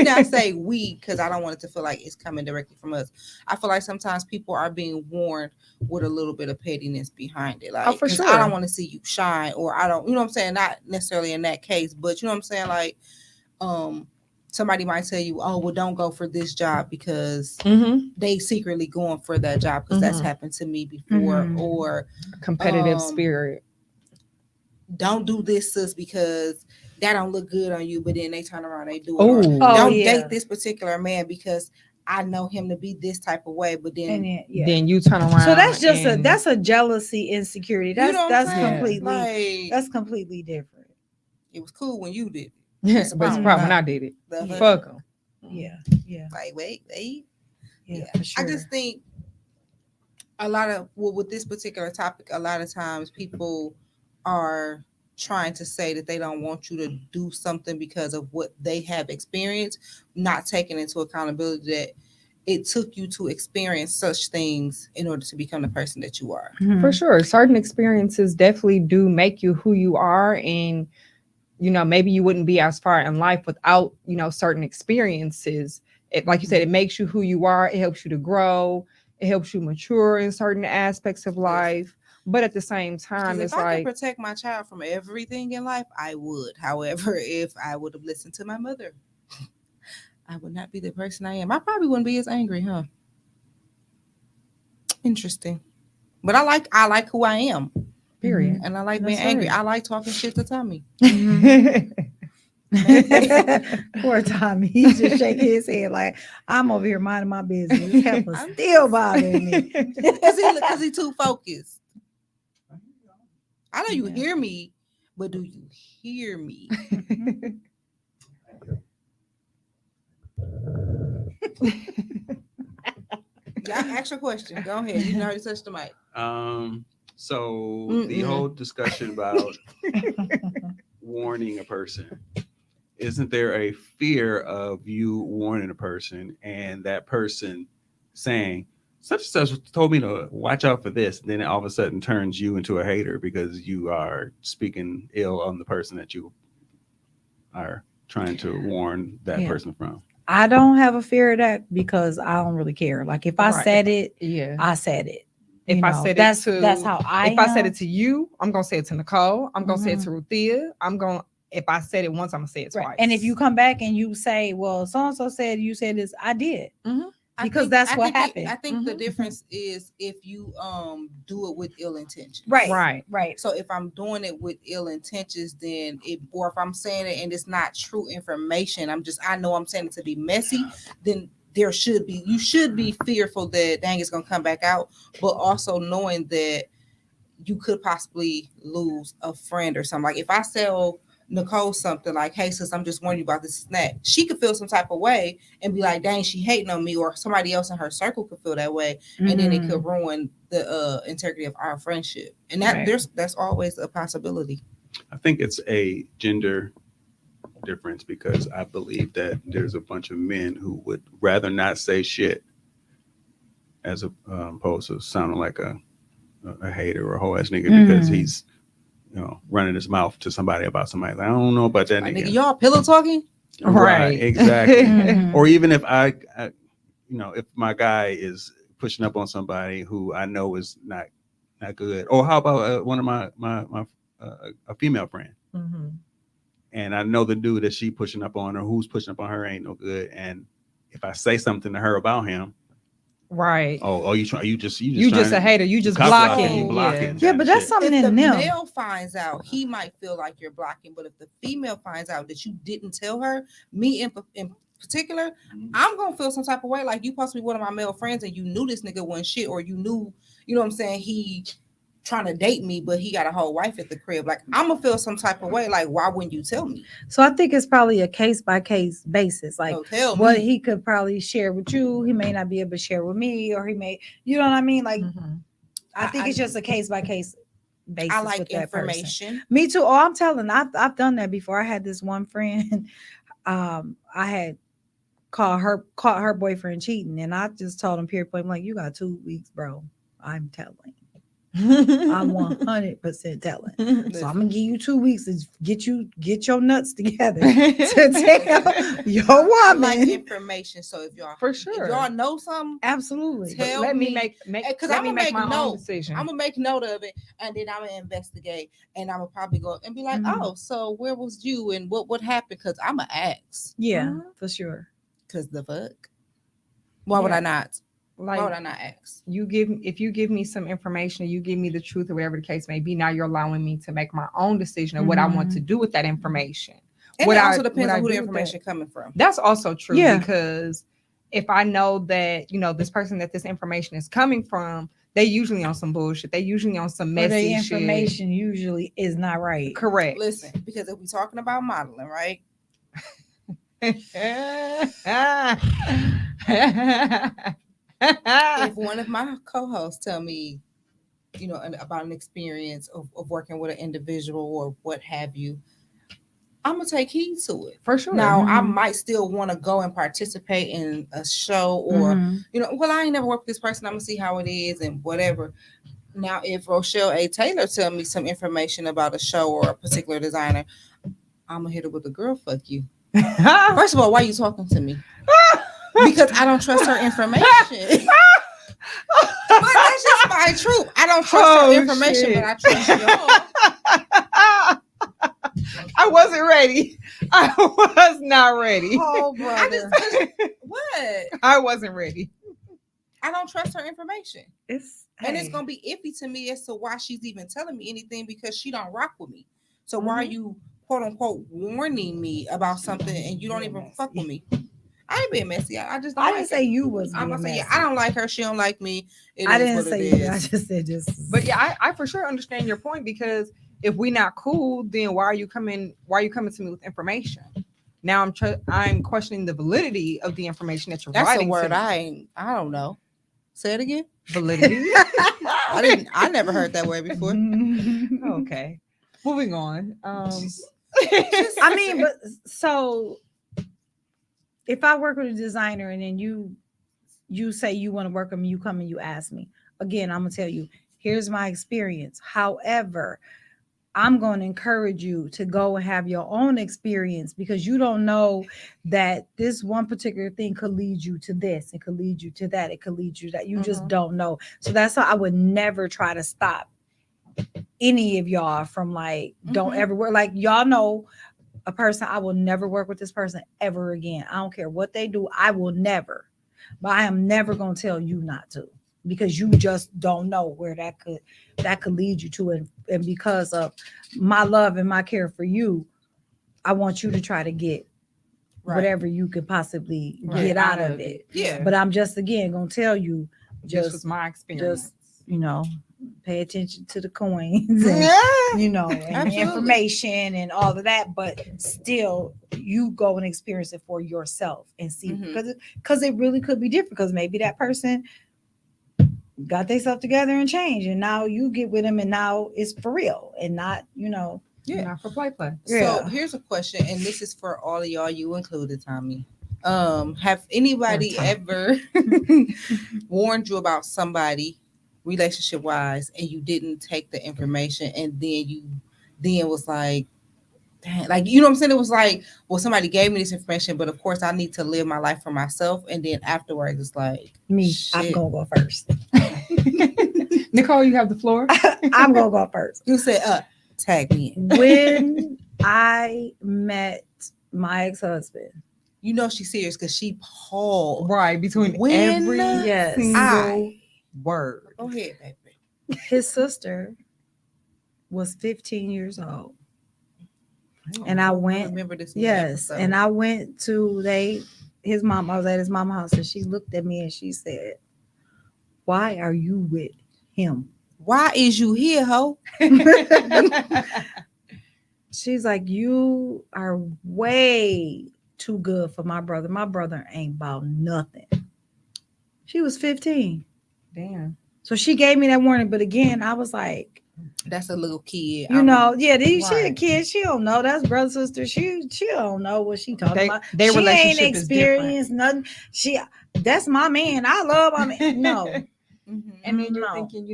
not say we because I don't want it to feel like it's coming directly from us. I feel like sometimes people are being warned with a little bit of pettiness behind it. Like, for 'cause sure. I don't want to see you shine, or I don't, you know what I'm saying? Not necessarily in that case, but you know what I'm saying? Like, somebody might tell you, oh, well, don't go for this job because Mm-hmm. they secretly going for that job because that's Mhm. happened to me before. Mhm. Or Competitive Um, spirit. don't do this, sis, because that don't look good on you. But then they turn around, they do it. Oh, Or Oh, don't yeah. date this particular man because I know him to be this type of way. But then And then, yeah. then you turn around. So that's just and, that's a jealousy insecurity. you That's know what I'm that's saying? completely Like, that's completely different. it was cool when you did it. but It's it's a a problem problem when now. I did it. The Yeah. Fuck them. Yeah, yeah, Like, wait. yeah, I for sure. just think a lot of with this particular topic, a lot of times people are trying to say that they don't want you to do something because of what they have experienced, not taking into accountability that it took you to experience such things in order to become the person that you are. Mhm. For sure. Certain experiences definitely do make you who you are. And, maybe you wouldn't be as far in life without, certain experiences. Like you said, it makes you who you are. It helps you to grow. It helps you mature in certain aspects of life. But at the same time, Because it's if I like, could protect my child from everything in life, I would. However, if I would have listened to my mother, I would not be the person I am. I probably wouldn't be as angry, huh? Interesting. But I like who I am, period. and I like That's being angry. right. I like talking shit to Tommy. Poor Tommy. He just shaking his head like I'm over here minding my business. This heifer I'm still bothering me. Because he too focused. I know you Yeah. hear me, but do you hear me? Yeah, ask your question. Go ahead. You know how to touch the mic. So the whole discussion about warning a person, isn't there a fear of you warning a person and that person saying such and such told me to watch out for this, then it all of a sudden turns you into a hater because you are speaking ill on the person that you are trying to warn that Yeah. person from? I don't have a fear of that because I don't really care. Like if I Right. said it, Yeah. I said it. If You I know, said that's it to, that's how I if I said am. it to you, I'm gonna say it to Nicole. I'm gonna say it Mhm. to Ruthia. If I said it once, I'm gonna say it Right. twice. And if you come back and you say, well, so and so said you said this, I did. Because that's what happened. I think the Mhm. difference is if you do it with ill intentions. Right. So if I'm doing it with ill intentions, then or if I'm saying it and it's not true information, I know I'm saying it to be messy, then you should be fearful that dang it's gonna come back out, but also knowing that you could possibly lose a friend or something. Like if I tell Nicole something like, hey sis, I'm just warning you about this snack, she could feel some type of way and be like, dang, she hating on me, or somebody else in her circle could feel that way, and then it could ruin the integrity of our friendship. And that's always a possibility. I think it's a gender difference because I believe that there's a bunch of men who would rather not say shit as opposed to sounding like a hater or a whole ass nigga because he's running his mouth to somebody about somebody. Like, I don't know about that Like, nigga. nigga, y'all pillow talking? Right, exactly. Mhm. Or even if I if my guy is pushing up on somebody who I know is not good, or how about one of my a female friend, Mhm. and I know the dude that she pushing up on or who's pushing up on her ain't no good, and if I say something to her about him, Right. you just a hater. You just cop blocking. you blocking. Yeah, but that's something If the in them. male finds out, he might feel like you're blocking. But if the female finds out that you didn't tell her, me in particular, I'm gonna feel some type of way. Like you supposed to be one of my male friends, and you knew this nigga wasn't shit, or you knew, you know what I'm saying, he trying to date me, but he got a whole wife at the crib. Like I'm gonna feel some type of way. Like why wouldn't you tell me? So I think it's probably a case by case basis. Like So tell what me. he could probably share with you, he may not be able to share with me, or he may, you know what I mean? Like Mhm. I think it's just a case by case basis. I like with that person. information. Me too. Oh, I'm telling. I've done that before. I had this one friend. I had caught her boyfriend cheating, and I just told him period point blank, you got 2 weeks, bro. I'm telling. I'm 100% telling. So I'm gonna give you 2 weeks to get your nuts together to tell your I like woman. information. So if y'all For if sure. y'all know something, Absolutely. Tell Let me me, make because let I'm me gonna make make my own note. decision. I'm gonna make note of it, and then I'm gonna investigate, and I'm gonna probably go and be like, Mhm. "Oh, so where was you, and what happened?" Because I'm gonna ask. Yeah, Mhm. for sure. Because the fuck, why would Yeah. I not? Why would Like I not ask? if you give me some information, or you give me the truth, or whatever the case may be. Now you're allowing me to make my own decision of what I want to do with that information. And What it I- also depends what I on who the do with that. information coming from. That's also true Yeah. because if I know that this person that this information is coming from, they usually on some bullshit. They usually on some Or messy the shit. information usually is not right. Correct. Listen, because if we're talking about modeling, right? If one of my co-hosts tell me, about an experience of working with an individual or what have you, I'm gonna take heed to it. For sure. Now, I Mhm. might still want to go and participate in a show, or Mhm. well, I ain't never worked with this person. I'm gonna see how it is and whatever. Now, if Rochelle A. Taylor tell me some information about a show or a particular designer, I'm gonna hit her with a girl. Fuck you. First of all, why are you talking to me? Because I don't trust her information. But that's just my truth. I don't trust Oh, her information, shit. but I trust y'all. I wasn't ready. I was not ready. Oh, I brother. just what? I wasn't ready. I don't trust her information. It's And it's hey. gonna be iffy to me as to why she's even telling me anything, because she don't rock with me. So why are you quote unquote warning me about something and you don't even fuck with me? I ain't being messy. I just don't I like didn't her. say you was I'm being gonna say, messy. I don't like her. She don't like me. It I is didn't what say it you. I is. just said just. But yeah, I for sure understand your point, because if we not cool, then why are you coming to me with information? Now I'm questioning the validity of the information that you're That's a writing. word to me. I don't know. Say it again. Validity. I never heard that word before. Okay. Moving on. I mean, but so if I work with a designer and then you say you want to work with me, you come and you ask me again, I'm gonna tell you, here's my experience. However, I'm going to encourage you to go and have your own experience, because you don't know that this one particular thing could lead you to this, it could lead you to that, it could lead you to that. You just don't know. So that's how I would never try to stop any of y'all from don't ever work. Like, y'all know a person, I will never work with this person ever again. I don't care what they do, I will never. But I am never going to tell you not to, because you just don't know where that could lead you to. And because of my love and my care for you, I want you to try to get whatever you could possibly get out of it. Yeah. But I'm just again going to tell you, This was my experience. pay attention to the coins and, and the information and all of that, but still you go and experience it for yourself and see, because it really could be different, because maybe that person got themselves together and changed, and now you get with them and now it's for real and not Not for play. So here's a question, and this is for all of y'all, you included, Tommy. Have anybody ever warned you about somebody relationship wise and you didn't take the information, and then was like, dang, like, you know what I'm saying? It was like, well, somebody gave me this information, but of course I need to live my life for myself. And then afterwards it's like, me. shit. I'm gonna go first. Nicole, you have the floor. I'm gonna go first. You said tag me in. When I met my ex-husband, She's serious because she paused. Right, between When every Yes. single word. Go ahead, baby. his sister was 15 years old. And I went, remember this. yes, and I went to his mom. I was at his mama's house, and she looked at me and she said, "Why are you with him? Why is you here, ho?" She's like, "You are way too good for my brother. My brother ain't about nothing." She was 15. Damn. So she gave me that warning. But again, I was like, that's a little kid. she a kid. She don't know. That's brother, sister. She don't know what she talking about. Their she relationship ain't experienced nothing. That's my man. I love my man. No. And then you're thinking,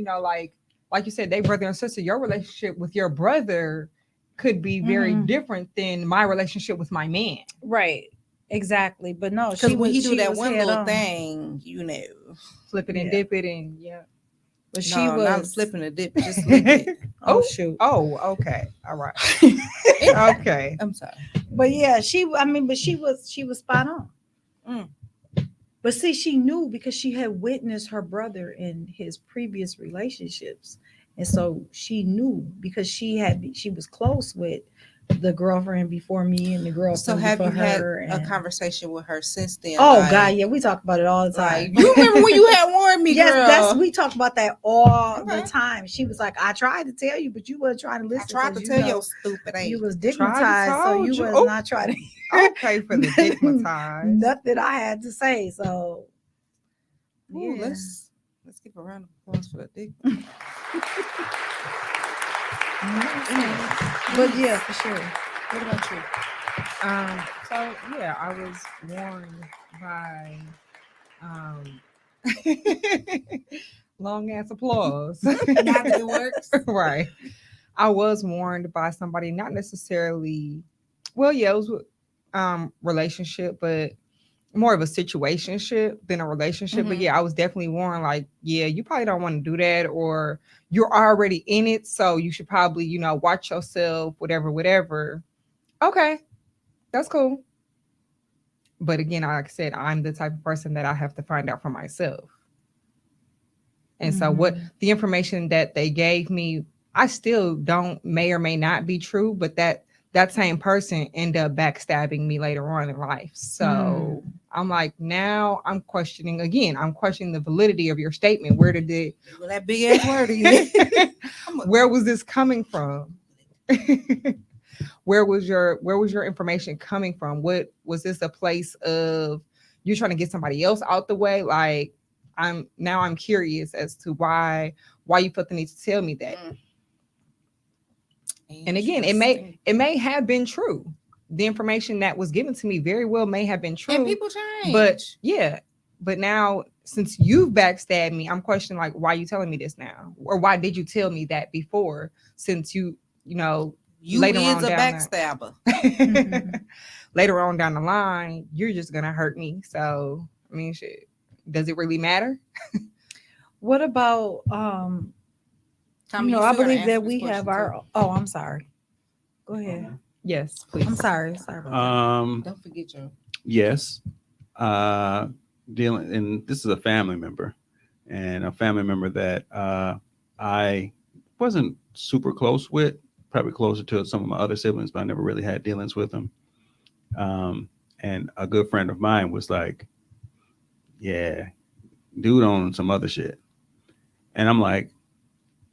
like you said, they brother and sister. Your relationship with your brother could be very Mhm. different than my relationship with my man. Right. Exactly. But no, Because she when he was, do she that was one head little on. thing, you know. Flip it and Yeah. dip it, and yeah. But she No, was not flipping the dip, just lick it. Oh shoot. Oh, okay. All right. Okay. I'm sorry. But yeah, but she was spot on. Mm. But see, she knew because she had witnessed her brother in his previous relationships. And so she knew because she was close with the girlfriend before me and the girlfriend So have before you had her. a conversation with her since then? Oh like, God, yeah, we talk about it all the Like, time. you remember when you had warned me, Yes, girl? we talk about that all Okay. the time. She was like, I tried to tell you, but you weren't trying to I listen. tried to 'cause tell know your stupid ass. you was Tried to digmatized, so told you you. was Oh. not trying to Okay for the digmatized. nothing I had to say. So Ooh, yeah. let's give a round of applause for the dick. But yeah, for sure. What about you? So yeah, I was warned by long ass applause. Now that it works. Right. I was warned by somebody, not necessarily, well, yeah, it was relationship, but more of a situationship than a relationship. But Mhm. yeah, I was definitely warned, like, yeah, you probably don't want to do that, or you're already in it, so you should probably, watch yourself, whatever. Okay, that's cool. But again, like I said, I'm the type of person that I have to find out for myself. And so what the information that they gave me, I still may or may not be true, but that same person ended up backstabbing me later on in life. So I'm like, now I'm questioning the validity of your statement. Where did it Well, that big ass word again. where was this coming from? Where was your information coming from? What was this a place of you trying to get somebody else out the way? Like I'm curious as to why you felt the need to tell me that. And again, it may have been true. The information that was given to me very well may have been true. And people change. But now since you've backstabbed me, I'm questioning like why you telling me this now? Or why did you tell me that before? Since you later is on a down backstabber. Later on down the line, you're just gonna hurt me. So I mean, shit. Does it really matter? What about Tommy, I believe that we have our I'm sorry. Go ahead. Yes, please. I'm sorry. Sorry about Don't forget your Yes. Dealing, and this is a family member, and a family member that I wasn't super close with, probably closer to some of my other siblings, but I never really had dealings with them. And a good friend of mine was like, yeah, dude on some other shit. And I'm like,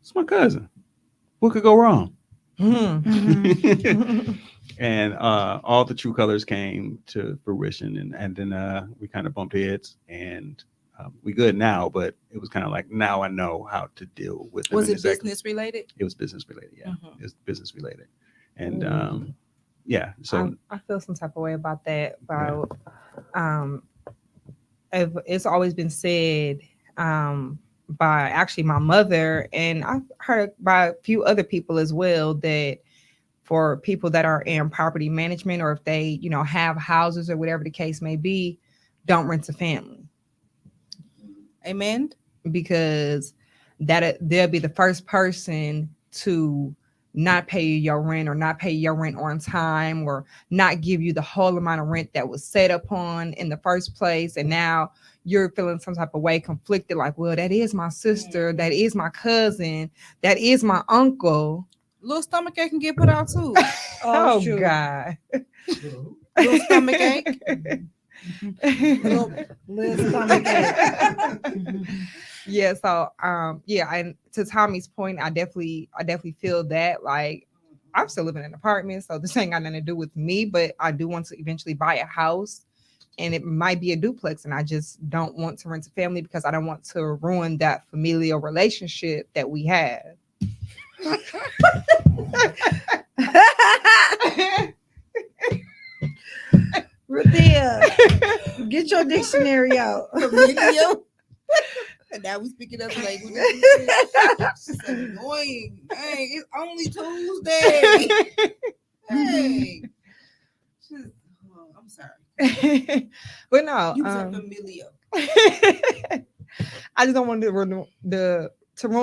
it's my cousin. What could go wrong? And all the true colors came to fruition, and then we kind of bumped heads, and we good now, but it was kind of like, now I know how to deal with them. Was it business related? It was business related, yeah. Mhm. It was business related. And yeah, so I feel some type of way about that. About it's always been said by actually my mother, and I've heard by a few other people as well, that for people that are in property management, or if they have houses or whatever the case may be, don't rent to family. Amen. Because they'll be the first person to not pay you your rent, or not pay your rent on time, or not give you the whole amount of rent that was set upon in the first place. And now you're feeling some type of way, conflicted, like, well, that is my sister, that is my cousin, that is my uncle. Little stomach ache can get put out too. Oh God. Little stomach ache. Little stomach ache. Yeah, so and to Tommy's point, I definitely feel that, like, I'm still living in an apartment, so this ain't got nothing to do with me, but I do want to eventually buy a house, and it might be a duplex, and I just don't want to rent to family because I don't want to ruin that familial relationship that we have. Ruthia, get your dictionary out. And now we speaking other languages. It's annoying. Dang, it's only Tuesday. Hey. I'm sorry. But no, You said familiar. I just don't want to ruin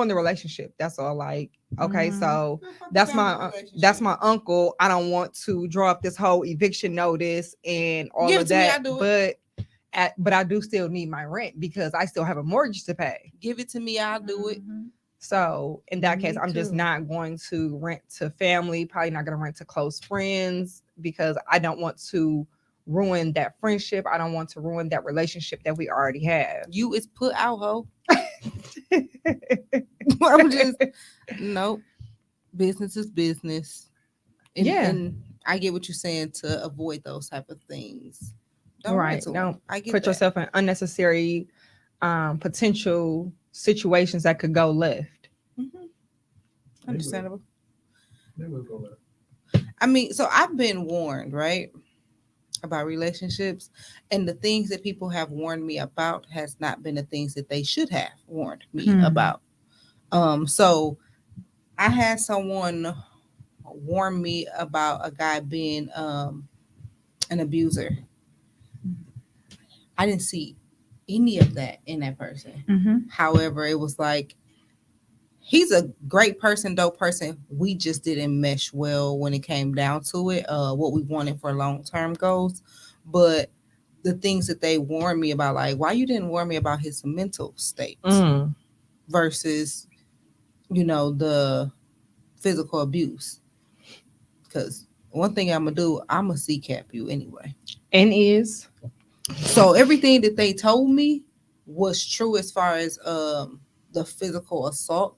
the relationship. That's all. Like, okay, so that's my uncle. I don't want to draw up this whole eviction notice and all Give of it to me, that. I'll do it. But I do still need my rent because I still have a mortgage to pay. Give it to me, I'll do it. So in that case, Me I'm just too. not going to rent to family, probably not going to rent to close friends because I don't want to ruin that friendship. I don't want to ruin that relationship that we already have. You is put out, ho. I'm just nope. Business is business. Yeah. And I get what you're saying to avoid those type of things. Don't Right. rent to Don't them. I get put that. yourself in unnecessary potential situations that could go left. Mhm. Understandable. They will go left. I mean, so I've been warned, right, about relationships, and the things that people have warned me about has not been the things that they should have warned me about. So I had someone warn me about a guy being an abuser. I didn't see any of that in that person. However, it was like, he's a great person, dope person. We just didn't mesh well when it came down to it, what we wanted for long-term goals. But the things that they warned me about, like, why you didn't warn me about his mental state versus, the physical abuse. Because one thing I'm going to do, I'm going to CCAP you anyway. And is. So everything that they told me was true as far as the physical assault.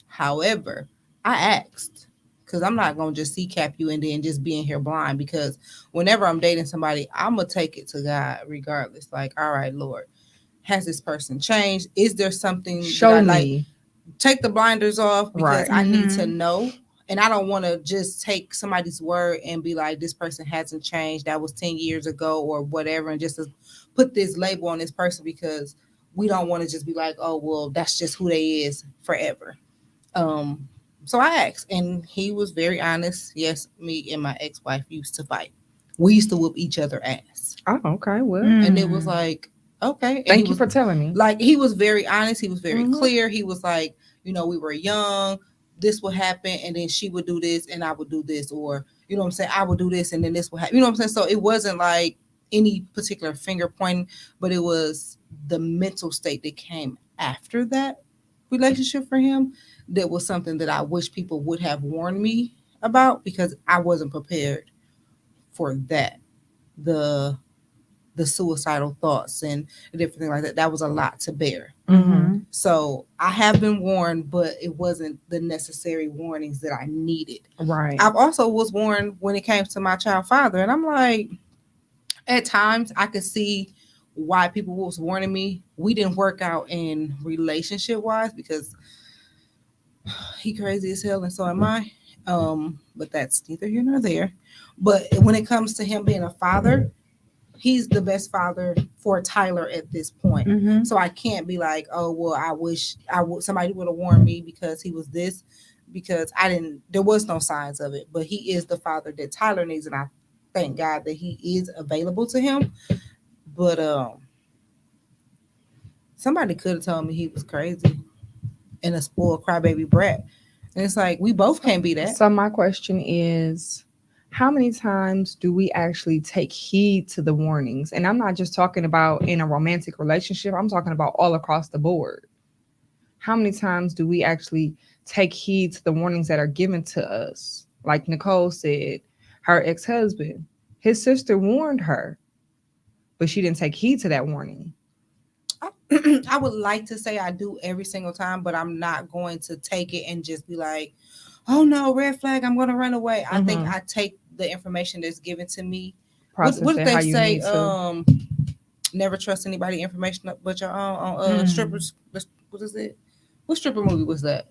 However, I asked, because I'm not going to just CCAP you and then just be in here blind, because whenever I'm dating somebody, I'm going to take it to God regardless. Like, all right, Lord, has this person changed? Is there something Show that I me. like? Take the blinders off, because Right. I need to know. And I don't want to just take somebody's word and be like, this person hasn't changed. That was 10 years ago or whatever. And just to put this label on this person, because we don't want to just be like, oh, well, that's just who they is forever. So I asked, and he was very honest. Yes, me and my ex-wife used to fight. We used to whoop each other ass. Oh, okay. Well, And it was like, okay. And thank you for telling me. Like, he was very honest. He was very Mhm. clear. He was like, we were young. This would happen, and then she would do this, and I would do this, or what I'm saying, I would do this, and then this would happen. You know what I'm saying? So it wasn't like any particular finger pointing, but it was the mental state that came after that relationship for him that was something that I wish people would have warned me about, because I wasn't prepared for that. The suicidal thoughts and different things like that. That was a lot to bear. Mm-hmm. So I have been warned, but it wasn't the necessary warnings that I needed. Right. I've also was warned when it came to my child father. And I'm like, at times I could see why people was warning me. We didn't work out in relationship wise because he crazy as hell and so am I. But that's neither here nor there. But when it comes to him being a father, he's the best father for Tyler at this point. Mm-hmm. So I can't be like, oh, well, I wish somebody would have warned me because he was this, because there was no signs of it. But he is the father that Tyler needs, and I thank God that he is available to him. But somebody could have told me he was crazy and a spoiled crybaby brat. And it's like, we both can't be that. So my question is, how many times do we actually take heed to the warnings? And I'm not just talking about in a romantic relationship. I'm talking about all across the board. How many times do we actually take heed to the warnings that are given to us? Like Nicole said, her ex-husband, his sister warned her, but she didn't take heed to that warning. I would like to say I do every single time, but I'm not going to take it and just be like, oh no, red flag, I'm going to run away. I think I take the information that's given to me. What did they say? Never trust anybody information but your own on strippers. What is it? What stripper movie was that?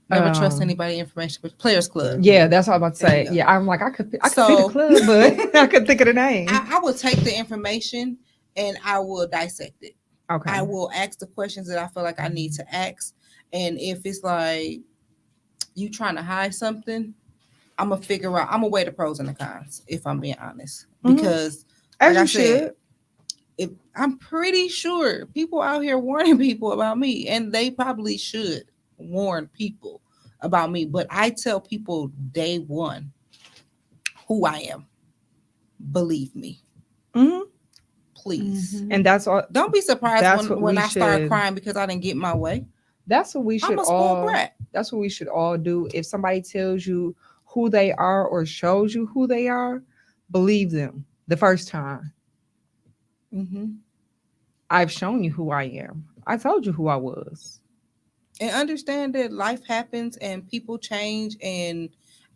Never trust anybody information but Players Club. Yeah, that's what I'm about to say. Yeah, I'm like, I could pick a club, but I couldn't think of the name. I would take the information and I will dissect it. Okay. I will ask the questions that I feel like I need to ask. And if it's like you trying to hide something, I'm gonna weigh the pros and the cons, if I'm being honest. Mhm. Because As like I you said, should. if I'm pretty sure people out here warning people about me, and they probably should warn people about me. But I tell people day one who I am. Believe me, Mhm. please. Mhm. And that's all. Don't be surprised That's what when we I start should- crying because I didn't get my way. That's what we should I'm a spoiled all. brat. That's what we should all do. If somebody tells you who they are or shows you who they are, believe them the first time. Mm-hmm. I've shown you who I am. I told you who I was. And understand that life happens and people change, and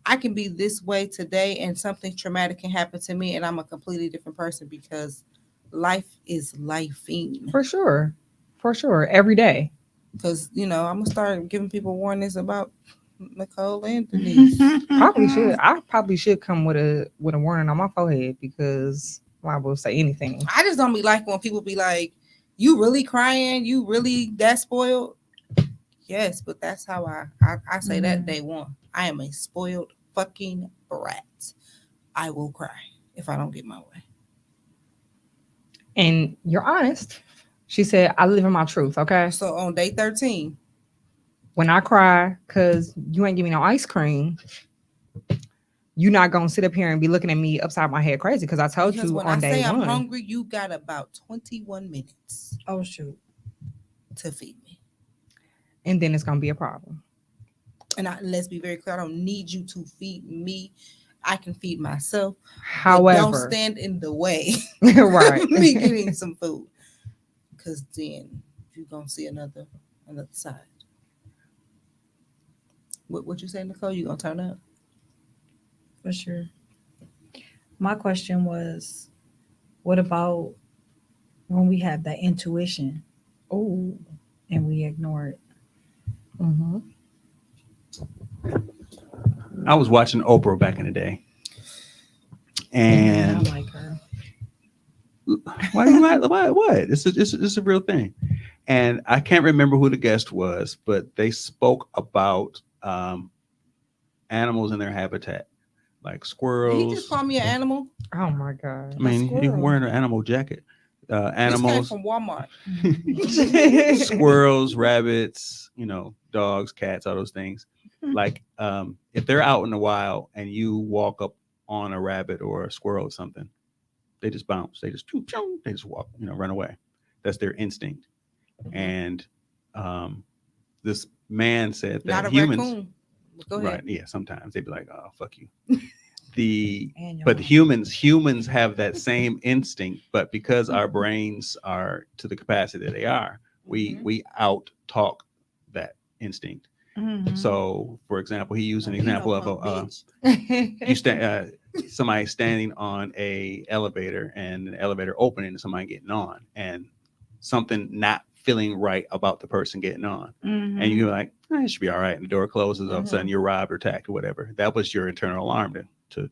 I can be this way today and something traumatic can happen to me and I'm a completely different person because life is lifing. For sure. For sure. Every day. Because I'm gonna start giving people warnings about Nicole and Denise. Probably should. I probably should come with a warning on my forehead because I'm liable to say anything. I just don't be like when people be like, you really crying, you really that spoiled. Yes, but that's how I say that day one. I am a spoiled fucking brat. I will cry if I don't get my way. And you're honest. She said, I live in my truth, okay? So on day 13, When I cry because you ain't give me no ice cream, you're not gonna sit up here and be looking at me upside my head crazy because I told because you when on I day say I'm one. hungry, you got about 21 minutes Oh shoot. to feed me. And then it's gonna be a problem. And let's be very clear, I don't need you to feed me. I can feed myself. But However, don't stand in the way right. of me getting some food. Because then you're going to see another side. What you say, Nicole? You going to turn up? For sure. My question was, what about when we have that intuition Oh. and we ignore it? Mm-hmm. I was watching Oprah back in the day, I and like her. why you like what? It's a real thing, and I can't remember who the guest was, but they spoke about animals in their habitat, like Did squirrels. he just call me an animal? Oh my God. I mean, you're squirrel. wearing an animal jacket. This came Animals, from Walmart. squirrels, rabbits, dogs, cats, all those things. Like if they're out in the wild and you walk up on a rabbit or a squirrel or something, they just bounce. They just walk, run away. That's their instinct. And this man said Not that a humans, raccoon. Go ahead. right? Yeah, sometimes they'd be like, "Oh, fuck you." And your But mom. humans have that same instinct, but because our brains are to the capacity that they are, we out talk that instinct. Mhm. So, for example, he used an example of somebody standing on a elevator and an elevator opening and somebody getting on, and something not feeling right about the person getting on, Mhm. and you're like, it should be all right, and the door closes, all of a sudden you're robbed or attacked or whatever. That was your internal alarm to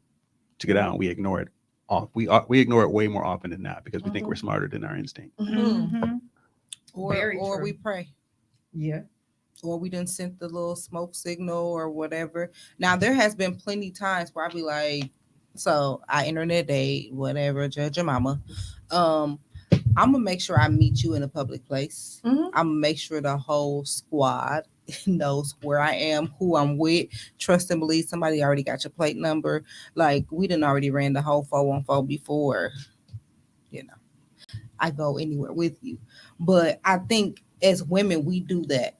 get out. And we ignore it. We ignore it way more often than not because we think we're smarter than our instinct. Mhm. Very Or true. we pray. Yeah. Or we didn't send the little smoke signal or whatever. Now there has been plenty times where I be like, so I internet date, whatever, judge your mama. I'm gonna make sure I meet you in a public place. Mhm. I'm gonna make sure the whole squad knows where I am, who I'm with. Trust and believe somebody already got your plate number. Like we done already ran the whole 414 before. I go anywhere with you. But I think as women we do that.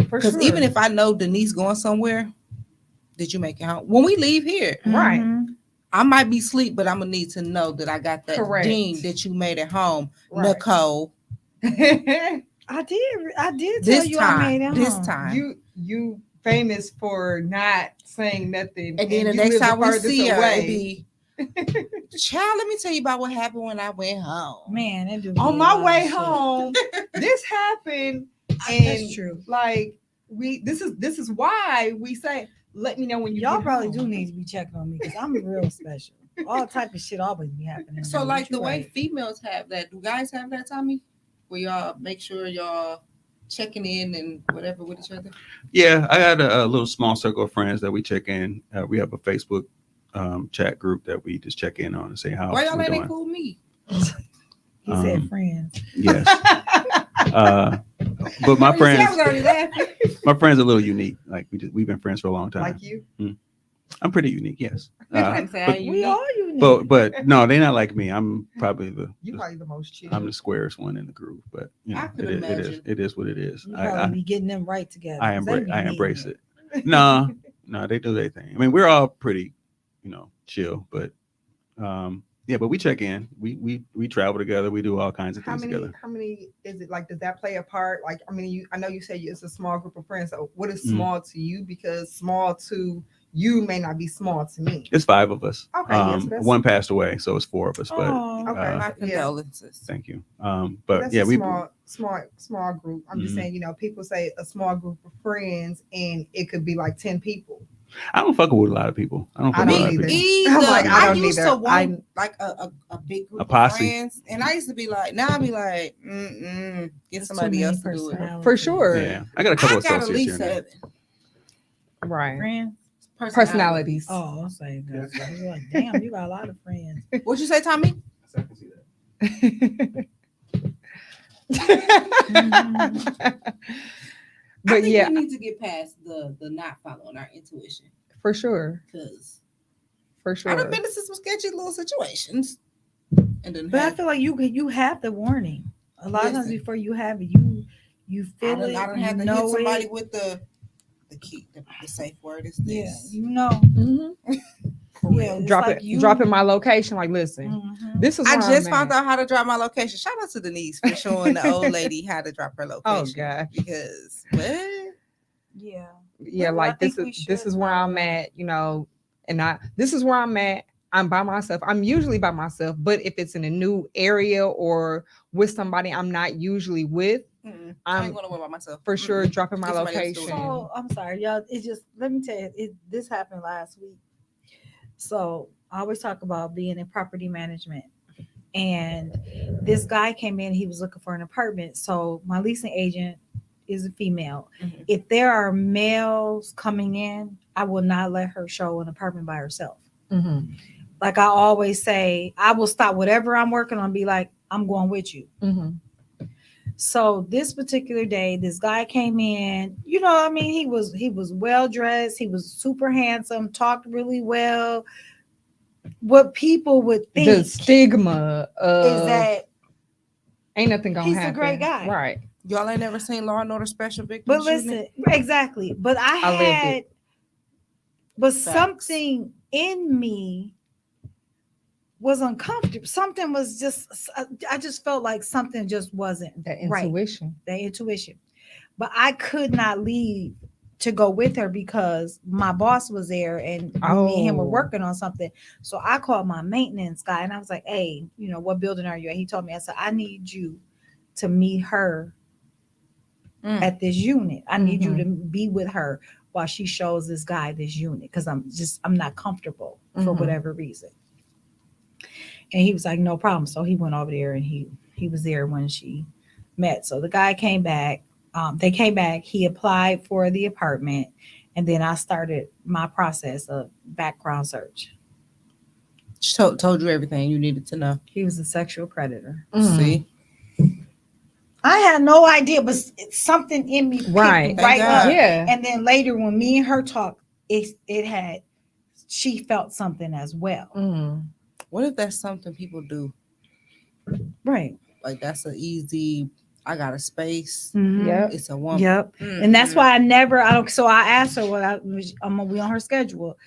For Because sure. even if I know Denise going somewhere, did you make it home? When we leave here, Right. Mhm. I might be asleep, but I'm gonna need to know that I got that Correct. ding that you made it home, Right. Nicole. I did tell This you I made time, it this home. time. you famous for not saying nothing. And then the you next live time we furthest see her, away. it be, child, let me tell you about what happened when I went home. Man, it do be On a my lot of way shit. home, this happened, and That's true. like this is why we say, let me know when you Y'all get probably home. do need to be checking on me because I'm real special. All type of shit always be happening. So to me. like You the way right. females have that, do guys have that, Tommy? where y'all make sure y'all checking in and whatever with each other? Yeah, I got a little small circle of friends that we check in. We have a Facebook chat group that we just check in on and say how Why y'all we're ain't doing. include me? He said friends. Yes. But my Oh, you see, I friends, was already laughing. my friends are a little unique. Like we've been friends for a long time. Like you. I'm pretty unique, yes. I'm saying, but- you We need- all unique. but no, they're not like me. I'm probably You probably the most chill. I'm the squarest one in the group. But you know, I could it is imagine. it is what it is. You I probably be getting them right together. I 'cause they be embrace needing it. No, they do their thing. I mean, we're all pretty, chill, but yeah, but we check in. We travel together. We do all kinds of How things many? together. How many is it? Like, does that play a part? Like, I mean, I know you say it's a small group of friends. So, what is Mhm. small to you? Because small to you may not be small to me. It's 5 of us. Okay, yes, that's- One passed away, so it's 4 of us. But Oh, Okay. My Yeah. condolences. thank you. But That's yeah, a small group. I'm just Mhm. saying, people say a small group of friends, and it could be like 10 people. I don't fuck with a lot of people. I don't fuck I with a don't lot of either. people. Either. I'm like, I I don't used either. to want like a big group A of posse. friends, and I used to be like, now I be like, get That's somebody too else many to do it. personalities. For sure. Yeah, I got a couple I of got at associates here least and there. 7 Right. Friends. Personalities. Oh, I'm saying that. I was like, damn, you got a lot of friends. What'd you say, Tommy? I can see that. I But think yeah, we need to get past the not following our intuition, for sure. because For I sure. done been into some sketchy little situations, and then But I feel like you have the warning. A lot of times Listen. before you have it, you feel it. I don't have you to know hit somebody it. with the key. The safe word is Yeah, this. you know. Mhm. Yeah, it's Drop like it. Dropping my location. Like, listen, Mhm. this is. I where just I'm found at. out how to drop my location. Shout out to Denise for showing the old lady how to drop her Oh location. God. Because what? Yeah. Yeah, But I like this think we is this should is where I'm know. at. And this is where I'm at. I'm by myself. I'm usually by myself, but if it's in a new area or with somebody I'm not usually with, I I'm ain't going to worry about myself. for sure dropping my Get somebody else to do it. location. So I'm sorry, y'all. It's just let me tell you, this happened last week. So I always talk about being in property management, and this guy came in. He was looking for an apartment. So my leasing agent is a female. Mhm. If there are males coming in, I will not let her show an apartment by herself. Mhm. Like I always say, I will stop whatever I'm working on, and be like, I'm going with you. Mhm. So this particular day, this guy came in. I mean, he was well dressed. He was super handsome. Talked really well. What people would The think stigma of is that, ain't nothing gonna he's a happen. great guy. Right. Y'all ain't never seen Law and Order Special Victims but Unit? listen, exactly. But I lived had, it. but Facts. something in me was uncomfortable. Something was just, I just felt like something just wasn't That right. intuition. That intuition. But I could not leave to go with her because my boss was there and me and him were Oh. working on something. So I called my maintenance guy and I was like, hey, what building are you at? He told me, I said, I need you to meet her at this unit. I need you to be with her while she shows this guy this unit because I'm not comfortable for Mhm. whatever reason. And he was like, no problem. So he went over there and he was there when she met. So the guy came back. They came back. He applied for the apartment. And then I started my process of background search. Told you everything you needed to know. He was a sexual predator. Mhm. See? I had no idea, but it's something in me picked Right. Thank right God. up. Yeah. And then later when me and her talked, she felt something as well. Mhm. What if that's something people do? Right. Like that's an easy, I got a space. Yep. It's a woman. Yep. And that's why I don't. So I asked her, I'm gonna be on her schedule.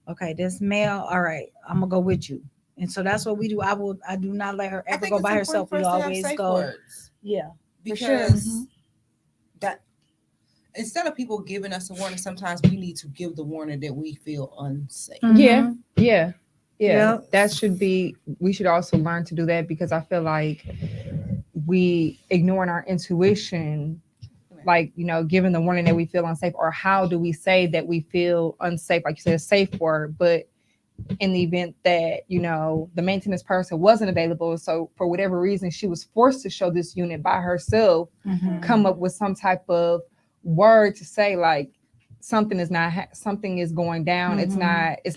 Okay, this male. All right, I'm gonna go with you. And so that's what we do. I do not let her I ever think go it's by herself. We important for us to have always safe go. words. Yeah. Because sure. Mhm. that instead of people giving us a warning, sometimes we need to give the warning that we feel unsafe. Yeah. Yeah. Yeah. Yep. That should be, we should also learn to do that because I feel like we ignoring our intuition, like, given the warning that we feel unsafe, or how do we say that we feel unsafe? Like you said, a safe word, but in the event that, you know, the maintenance person wasn't available. So for whatever reason, she was forced to show this unit by herself, come up with some type of word to say like something is not something is going down. It's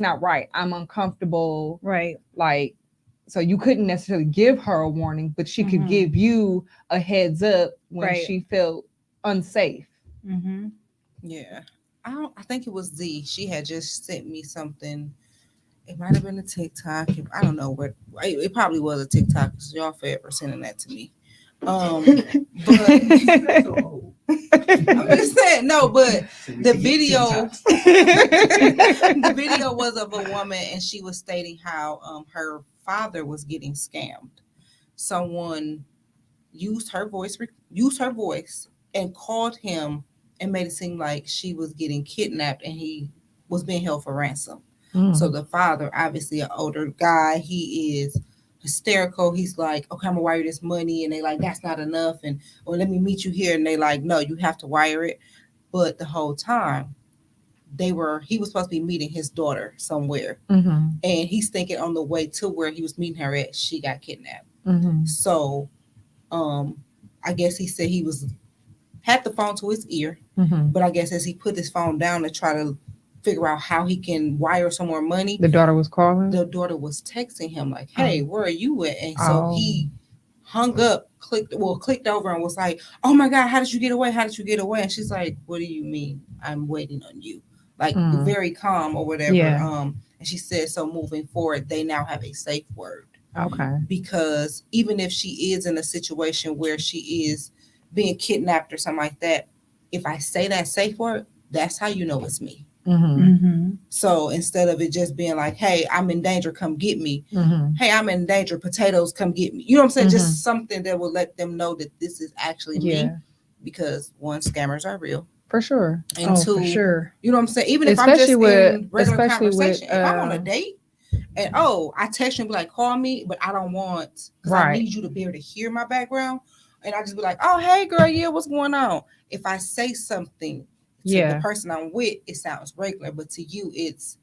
not right. I'm uncomfortable. Right. Like, so you couldn't necessarily give her a warning, but she could give you a heads up when she felt unsafe. Yeah. I think it was Z. She had just sent me something. It might have been a TikTok. I don't know what. It probably was a TikTok because y'all forever sending that to me. But I'm just saying no. But the video, the video was of a woman, and she was stating how her father was getting scammed. Someone used her voice, and called him and made it seem like she was getting kidnapped, and he was being held for ransom. So the father, obviously an older guy, he is hysterical. He's like, okay, I'm gonna wire this money, and they like, that's not enough, and or let me meet you here, and they like, no, you have to wire it. But the whole time he was supposed to be meeting his daughter somewhere, and he's thinking on the way to where he was meeting her at, she got kidnapped. So I guess he said he had the phone to his ear, but I guess as he put his phone down to try to figure out how he can wire some more money, the daughter was calling. The daughter was texting him like, "Hey, where are you at?" And so he hung up, clicked over, and was like, "Oh my God, how did you get away? How did you get away?" And she's like, "What do you mean? I'm waiting on you." Like very calm or whatever. Yeah. And she said, so moving forward, they now have a safe word. Okay. Because even if she is in a situation where she is being kidnapped or something like that, if I say that safe word, that's how you know it's me. So instead of it just being like, hey, I'm in danger, come get me. Hey, I'm in danger, potatoes, come get me. You know what I'm saying? Just something that will let them know that this is actually me. Because one, scammers are real. For sure. And two, for sure. You know what I'm saying? Even if especially I'm just in regular conversation, if I'm on a with date and I text you and be like, call me, but I don't want, because I need you to be able to hear my background. And I just be like, oh, hey girl, yeah, what's going on? If I say something to the person I'm with, it sounds regular, but to you, it's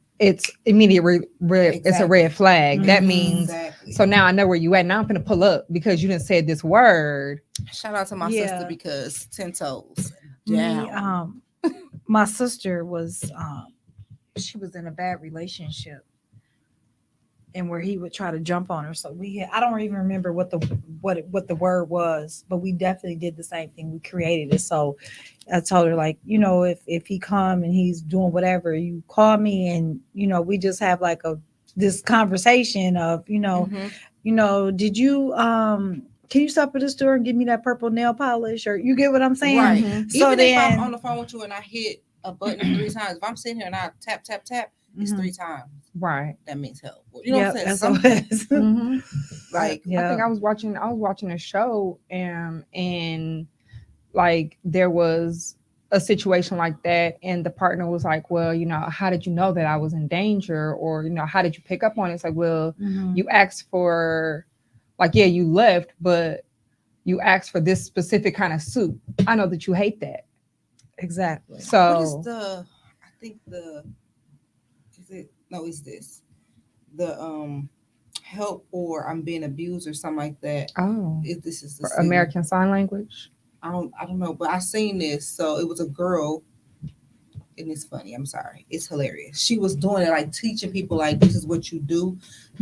immediate it's a red flag. That means so now I know where you at. Now I'm gonna pull up because you didn't say this word. Shout out to my sister, because 10 toes down. My sister was she was in a bad relationship, and where he would try to jump on her. So I don't even remember what the word was, but we definitely did the same thing. We created it. So I told her, like, you know, if he come and he's doing whatever, you call me, and you know, we just have like this conversation of, you know, did you can you stop at the store and give me that purple nail polish? Or you get what I'm saying? Right. So even if I'm on the phone with you and I hit a button 3 times, if I'm sitting here and I tap, it's 3 times. Right. That means help. You know what I'm saying? Like, I think I was watching a show and like there was a situation like that, and the partner was like, well, you know, how did you know that I was in danger? Or, you know, how did you pick up on it? It's like, well, you asked for, like, yeah, you left, but you asked for this specific kind of soup. I know that you hate that. Exactly. So is this the help or I'm being abused or something like that? Oh, this is the American Sign Language. I don't know, but I seen this. So it was a girl, and it's funny. I'm sorry, it's hilarious. She was doing it, like teaching people, like, this is what you do.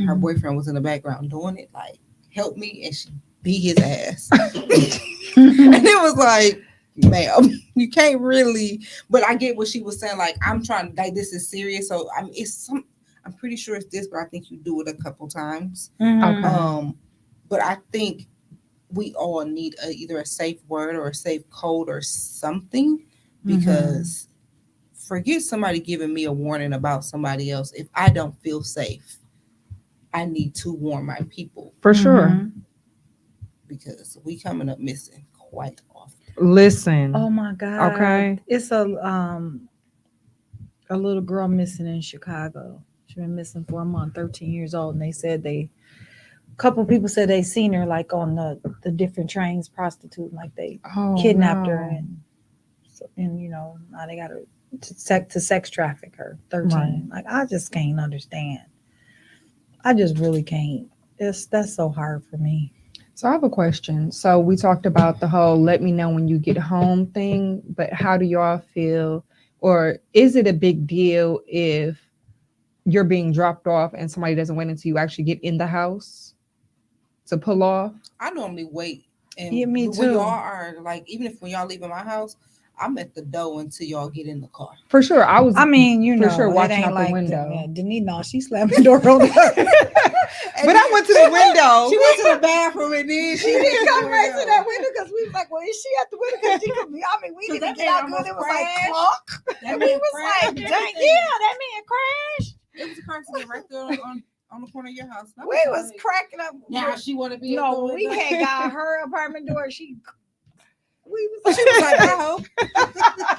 Her boyfriend was in the background doing it, like, help me, and she beat his ass. And it was like, ma'am, you can't really. But I get what she was saying. Like, I'm trying, like, this is serious. So I'm pretty sure it's this, but I think you do it a couple times. Okay. But I think we all need either a safe word or a safe code or something, because forget somebody giving me a warning about somebody else. If I don't feel safe, I need to warn my people. For sure. Because we coming up missing quite often. Listen. Oh my God. Okay. It's a little girl missing in Chicago. She's been missing for a month, 13 years old. And they said a couple people said they seen her like on the different trains prostituting, like they kidnapped her and you know, now they got her to sex traffic her. 13. Right. Like, I just can't understand. I just really can't. That's so hard for me. So I have a question. So we talked about the whole "let me know when you get home" thing, but how do y'all feel, or is it a big deal if you're being dropped off and somebody doesn't wait until you actually get in the house to pull off? I normally wait. And Yeah, me when too. y'all are like, even if when y'all leaving my house, I'm at the door until y'all get in the car. For sure, I was. I mean, you For know, sure, it watching ain't out the like window. Denise, no, she slammed the door on her. but I went to the window. She went to the bathroom and then She didn't come right to that window because we was like, well, is she at the window? Because she could be. I mean, we So didn't that get man out good. It was almost like crashed. clunk. That And man we was crashed like, and dang, everything. yeah, that man crashed. It was a car accident right there on the corner of your house. We was like, cracking up. now she want to be No, at the when we window. had got her apartment door, we was She was like, I hope.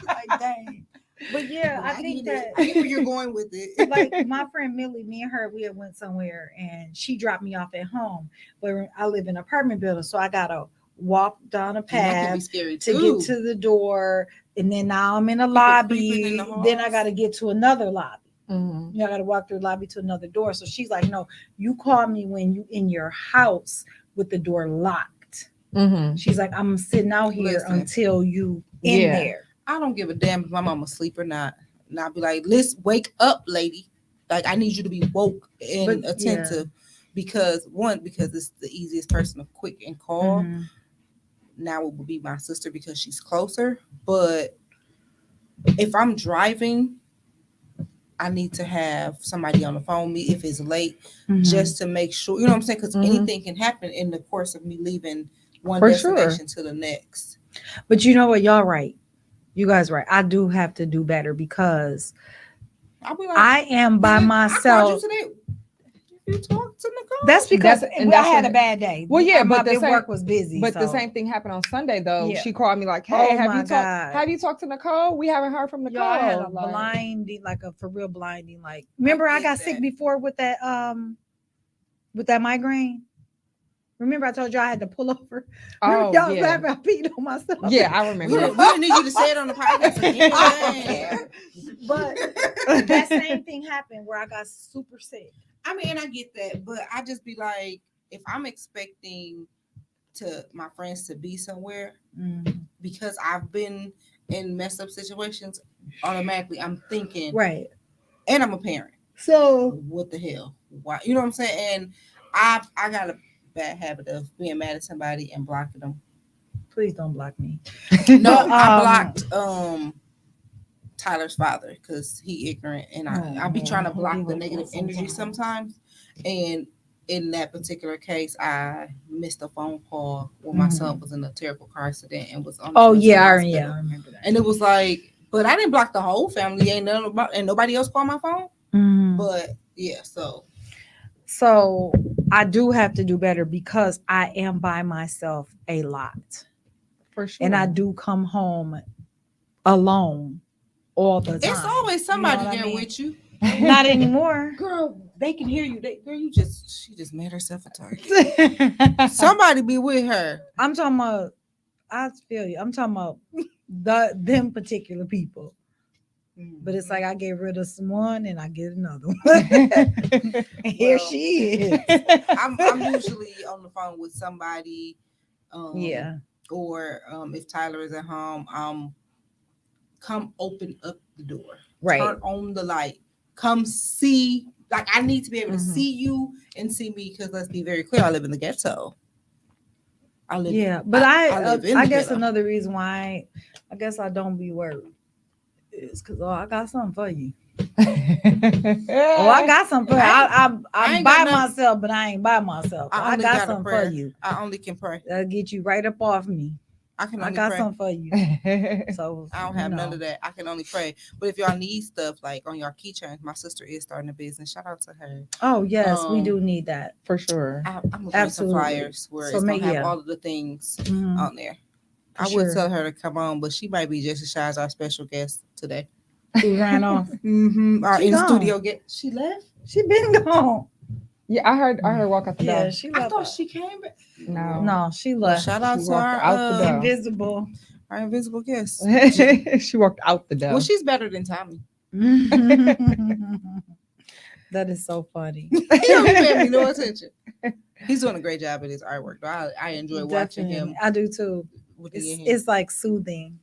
like, dang. But yeah, But I think get it. that I get where you're going with it. like my friend Millie, me and her, we had went somewhere and she dropped me off at home. But I live in an apartment building, so I gotta walk down a And that can be path scary to too. get to the door, and then now I'm in a creeping lobby. in the Then I halls. gotta get to another lobby. Mhm. You know, I gotta walk through the lobby to another door. So she's like, "No, you call me when you in your house with the door locked." Mhm. She's like, "I'm sitting out here Listen. until you in Yeah. there." I don't give a damn if my mama asleep or not. And I'll be like, let's wake up, lady. Like, I need you to be woke and But, attentive. Because it's the easiest person to quick and call. Mhm. Now it would be my sister because she's closer. But if I'm driving, I need to have somebody on the phone with me if it's late, Mhm. just to make sure, you know what I'm saying? Because Mhm. anything can happen in the course of me leaving one For sure. destination to the next. But you know what? Y'all right. You guys right. I do have to do better because I'll be like, I am by I called myself. you today. You talk to Nicole. That's because And I that's had what- a bad day. Well, yeah, my but the same- work was busy. But the so. same thing happened on Sunday though. Yeah. She called me like, "Hey, Oh my have God. you talked to Nicole? We haven't heard from Nicole." Y'all, I had a Like, blinding, like a for real blinding. Like, remember I get got that. sick before with that migraine. Remember I told you I had to pull over. Remember oh y'all yeah, laughing, I peed on myself. yeah, I We remember. didn't need you to say it on the podcast again. I don't care. But that same thing happened where I got super sick. I mean, and I get that, but I just be like, if I'm expecting my friends to be somewhere because I've been in messed up situations, automatically I'm thinking, Right. and I'm a parent. So What the hell? Why? You know what I'm saying? And I got a bad habit of being mad at somebody and blocking them. please don't block me. No, But, I blocked Tyler's father because he ignorant, and I be Oh, trying to he block the like negative that energy sometimes. And in that particular case, I missed a phone call when my son was in a terrible car accident and was on. Oh the way to yeah, the I hospital. remember that. And it was like, but I didn't block the whole family. Ain't none about, and nobody else called my phone. Mhm. But yeah, So I do have to do better because I am by myself a lot. For sure. And I do come home alone all the time. it's always somebody what I there mean? with you. Not anymore. Girl, they can hear you. Girl, she just made herself a target. Somebody be with her. I'm talking about, I feel you. I'm talking about them particular people. But it's like I get rid of someone and I get another one. And here Well, she is. I'm usually on the phone with somebody. Yeah. Or if Tyler is at home, come open up the door. Right. Turn on the light. Come see. Like, I need to be able to Mhm. see you and see me because let's be very clear, I live in the ghetto. Yeah, but I live in I the guess ghetto. another reason why I guess I don't be worried is because I got something for you. I got something for you. I I'm ain't by got nothing. myself, but I ain't by myself. I I only got got a something prayer. for you. I only can pray. That'll get you right up off me. I can I only got pray. something for you. So I don't have none of that. I can only pray. But if y'all need stuff like on your keychains, my sister is starting a business. Shout out to her. Oh yes, we Um, do need that. For sure. I'm gonna bring some Absolutely. flyers where So it's gonna have yeah. all of the things Mhm. on there. For I would sure. tell her to come on, but she might be just as shy as our special guest today. Who ran off? Our She in gone. studio guest. She left. She been gone. Yeah, I heard her walk out the Yeah, door. she I left. thought she came back. No. No, she Well, left. shout out She to walked out the door. Invisible. our invisible guest. She walked out the door. Well, she's better than Tommy. That is so funny. He don't be paying me no attention. He's doing a great job at his artwork. Though. I enjoy watching him. Definitely. I do too. With the hand. It's like soothing.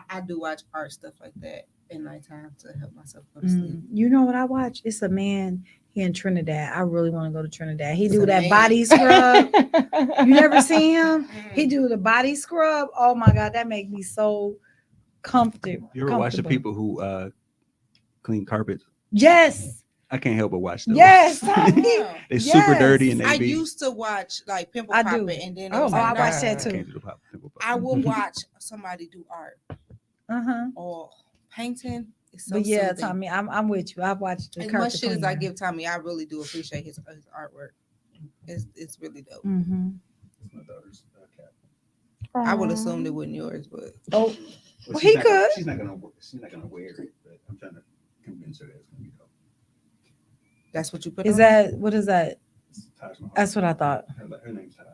I do watch art stuff like that at nighttime to help myself go to sleep. You know what I watch? It's a man. He in Trinidad. I really want to go to Trinidad. He It's do a that man. body scrub. You never seen him? He do the body scrub. Oh my god, that make me so comfortable. You ever watch the people who clean carpets? Yes. I can't help but watch them. Yes. Yeah. They're super dirty and they I be. used to watch like Pimple I do. Poppin', and then Oh, it was my like, I watch nah. that I too. can't do the pimple pop. I will watch somebody do art Uh-huh. or painting. It's so But yeah, soothing. Tommy, I'm with you. I've watched the As carpet much shit as I cleaner. give Tommy, I really do appreciate his artwork. It's really dope. Mhm. It's my daughter's cat. I would assume it wasn't yours, but Oh, Well, he could. She's not gonna wear it, but I'm trying to convince her that it's gonna be dope. that's what you put. is on? that what is that? It's Taj Mahal. That's what I thought. Her name's Taj.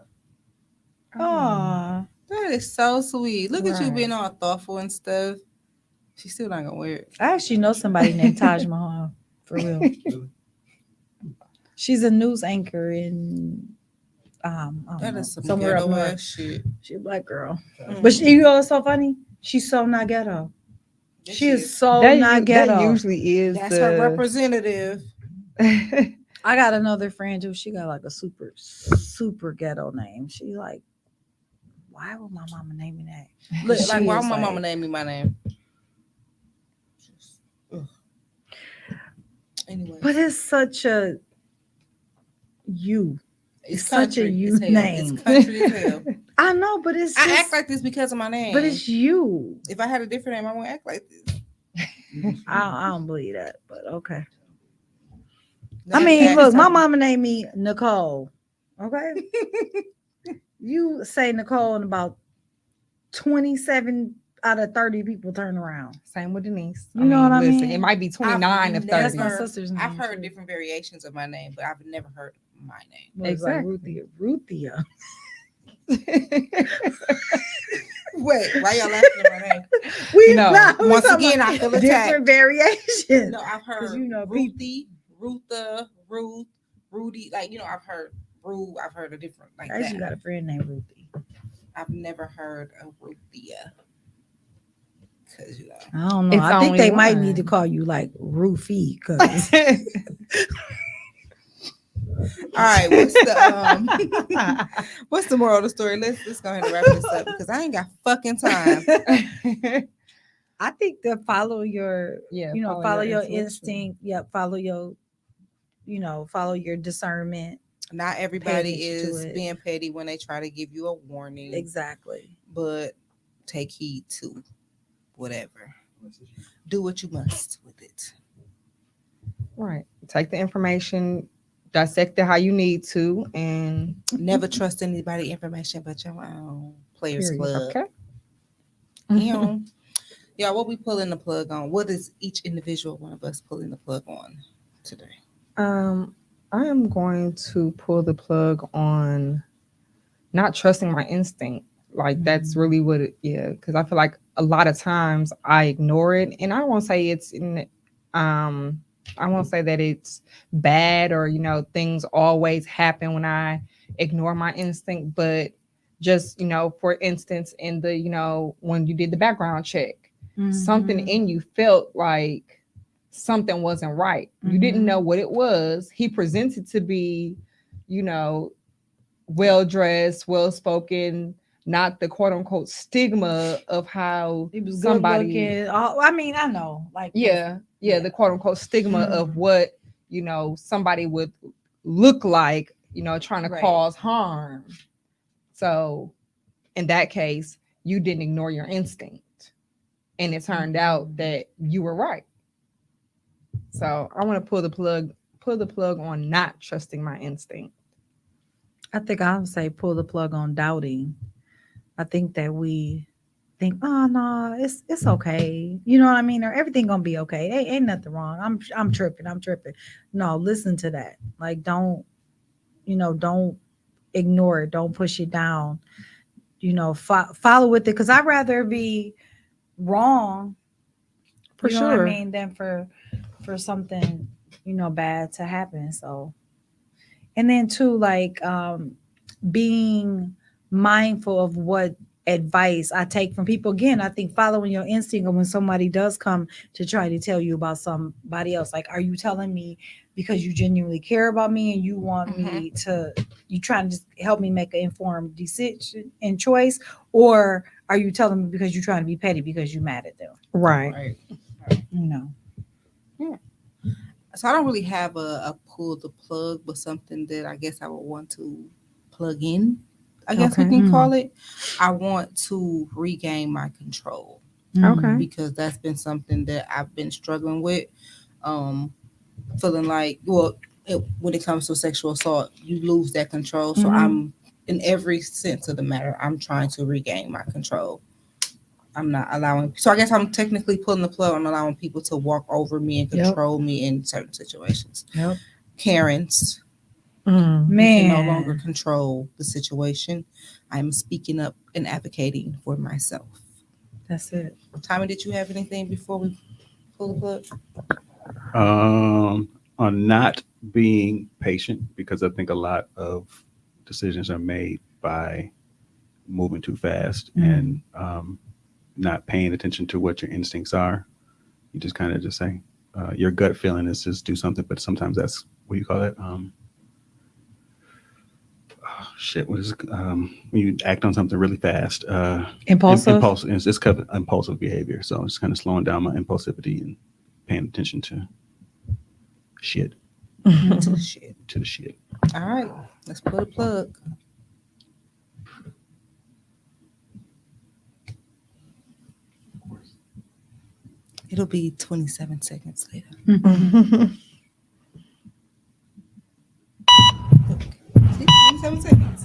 Oh, That is so sweet. Look at you Right. being all thoughtful and stuff. She's still not gonna wear it. I actually know somebody named Taj Mahal for real. Really? She's a news anchor in I don't That know, is some somewhere up ghetto north. ass shit. She's a black girl, Mm. but you know what's so funny? She's so not ghetto. Yes, She is is. so that, not ghetto. that usually is That's the her representative. I got another friend who she got like a super ghetto name. She like, why would my mama name me that? Look, She like why is my like- mama named me my name? Ugh. Anyway, But it's such a you. it's such a country you as hell. name. It's country as hell. I know, but it's I just, act like this because of my name. but it's you. if I had a different name, I wouldn't act like this. I don't believe that, but okay. Now I you mean, ask look, my something. mama named me Nicole. Okay. You say Nicole and about 27 out of 30 people turn around. Same with Denise. You know what I listen, mean? It might be 29 of never- 30. That's my sister's name. I've heard too. different variations of my name, but I've never heard my name. Well, it's like Exactly. Ruthia. Wait, why y'all laughing at my name? We No, we once talking again, about I feel different attacked. variations. No, I've heard you know, Ruthie, Rutha, Ruth, Rudy. Like, you know, I've heard Rue. I've heard a different like I actually that. got a friend named Ruthie. I've never heard of Ruthia. Cause you know, I don't know. It's I think only they might need to one. call you like Rufy because all right. What's the moral of the story? Let's go ahead and wrap this up because I ain't got fucking time. I think to follow your, Yeah, follow your intuition. instinct. Yep, follow your, follow your discernment. Not everybody attention to is it. being petty when they try to give you a warning, Exactly. but take heed to whatever. Do what you must with it. Right. Take the information, dissect it how you need to, and Never trust anybody information but your own. Players period. Club. Okay. Y'all, what we pulling the plug on? What is each individual one of us pulling the plug on today? I am going to pull the plug on not trusting my instinct. Like that's really what it, yeah, because I feel like a lot of times I ignore it, and I won't say it's in I won't say that it's bad or things always happen when I ignore my instinct, but just for instance in the when you did the background check, something Mhm. in you felt like something wasn't right. You didn't know what it was. He presented to be, well dressed, well spoken, not the quote unquote stigma of how He was somebody. good looking. I mean, I know. Like Yeah, Yeah. the quote unquote stigma of what somebody would look like, trying to Right. cause harm. So in that case, you didn't ignore your instinct, and it turned out that you were right. So I want to pull the plug on not trusting my instinct. I think I would say pull the plug on doubting. I think that we think, oh no, it's okay. You know what I mean? Or everything gonna be okay. Ain't nothing wrong. I'm tripping. No, listen to that. Like don't ignore it. Don't push it down. Follow with it. Because I'd rather be wrong For you know what sure. I mean, than for something bad to happen. So, and then too, like being mindful of what advice I take from people. Again, I think following your instinct, or when somebody does come to try to tell you about somebody else, like, are you telling me because you genuinely care about me and you want me to, you trying to just help me make an informed decision and choice, or are you telling me because you're trying to be petty because you're mad at them? Right. So I don't really have a pull the plug, but something that I guess I would want to plug in, I guess we Okay. can call it. I want to regain my control Okay. because that's been something that I've been struggling with. Feeling like, well, when it comes to sexual assault, you lose that control. So I'm, in every sense of the matter, I'm trying to regain my control. I'm not allowing, so I guess I'm technically pulling the plug on allowing people to walk over me and control me in certain situations. Yep. Karens, Mm. you can no Man. longer control the situation. I'm speaking up and advocating for myself. That's it. Tommy, did you have anything before we pull the plug? On not being patient, because I think a lot of decisions are made by moving too fast and not paying attention to what your instincts are. You just kind of just say your gut feeling is just do something, but sometimes that's, what do you call it? What is when you act on something really fast? Impulsive. It's kind of impulsive behavior. So it's kind of slowing down my impulsivity and paying attention to shit. To the shit. To the shit. All right, let's pull the plug. It'll be 27 seconds later. See, 27 seconds.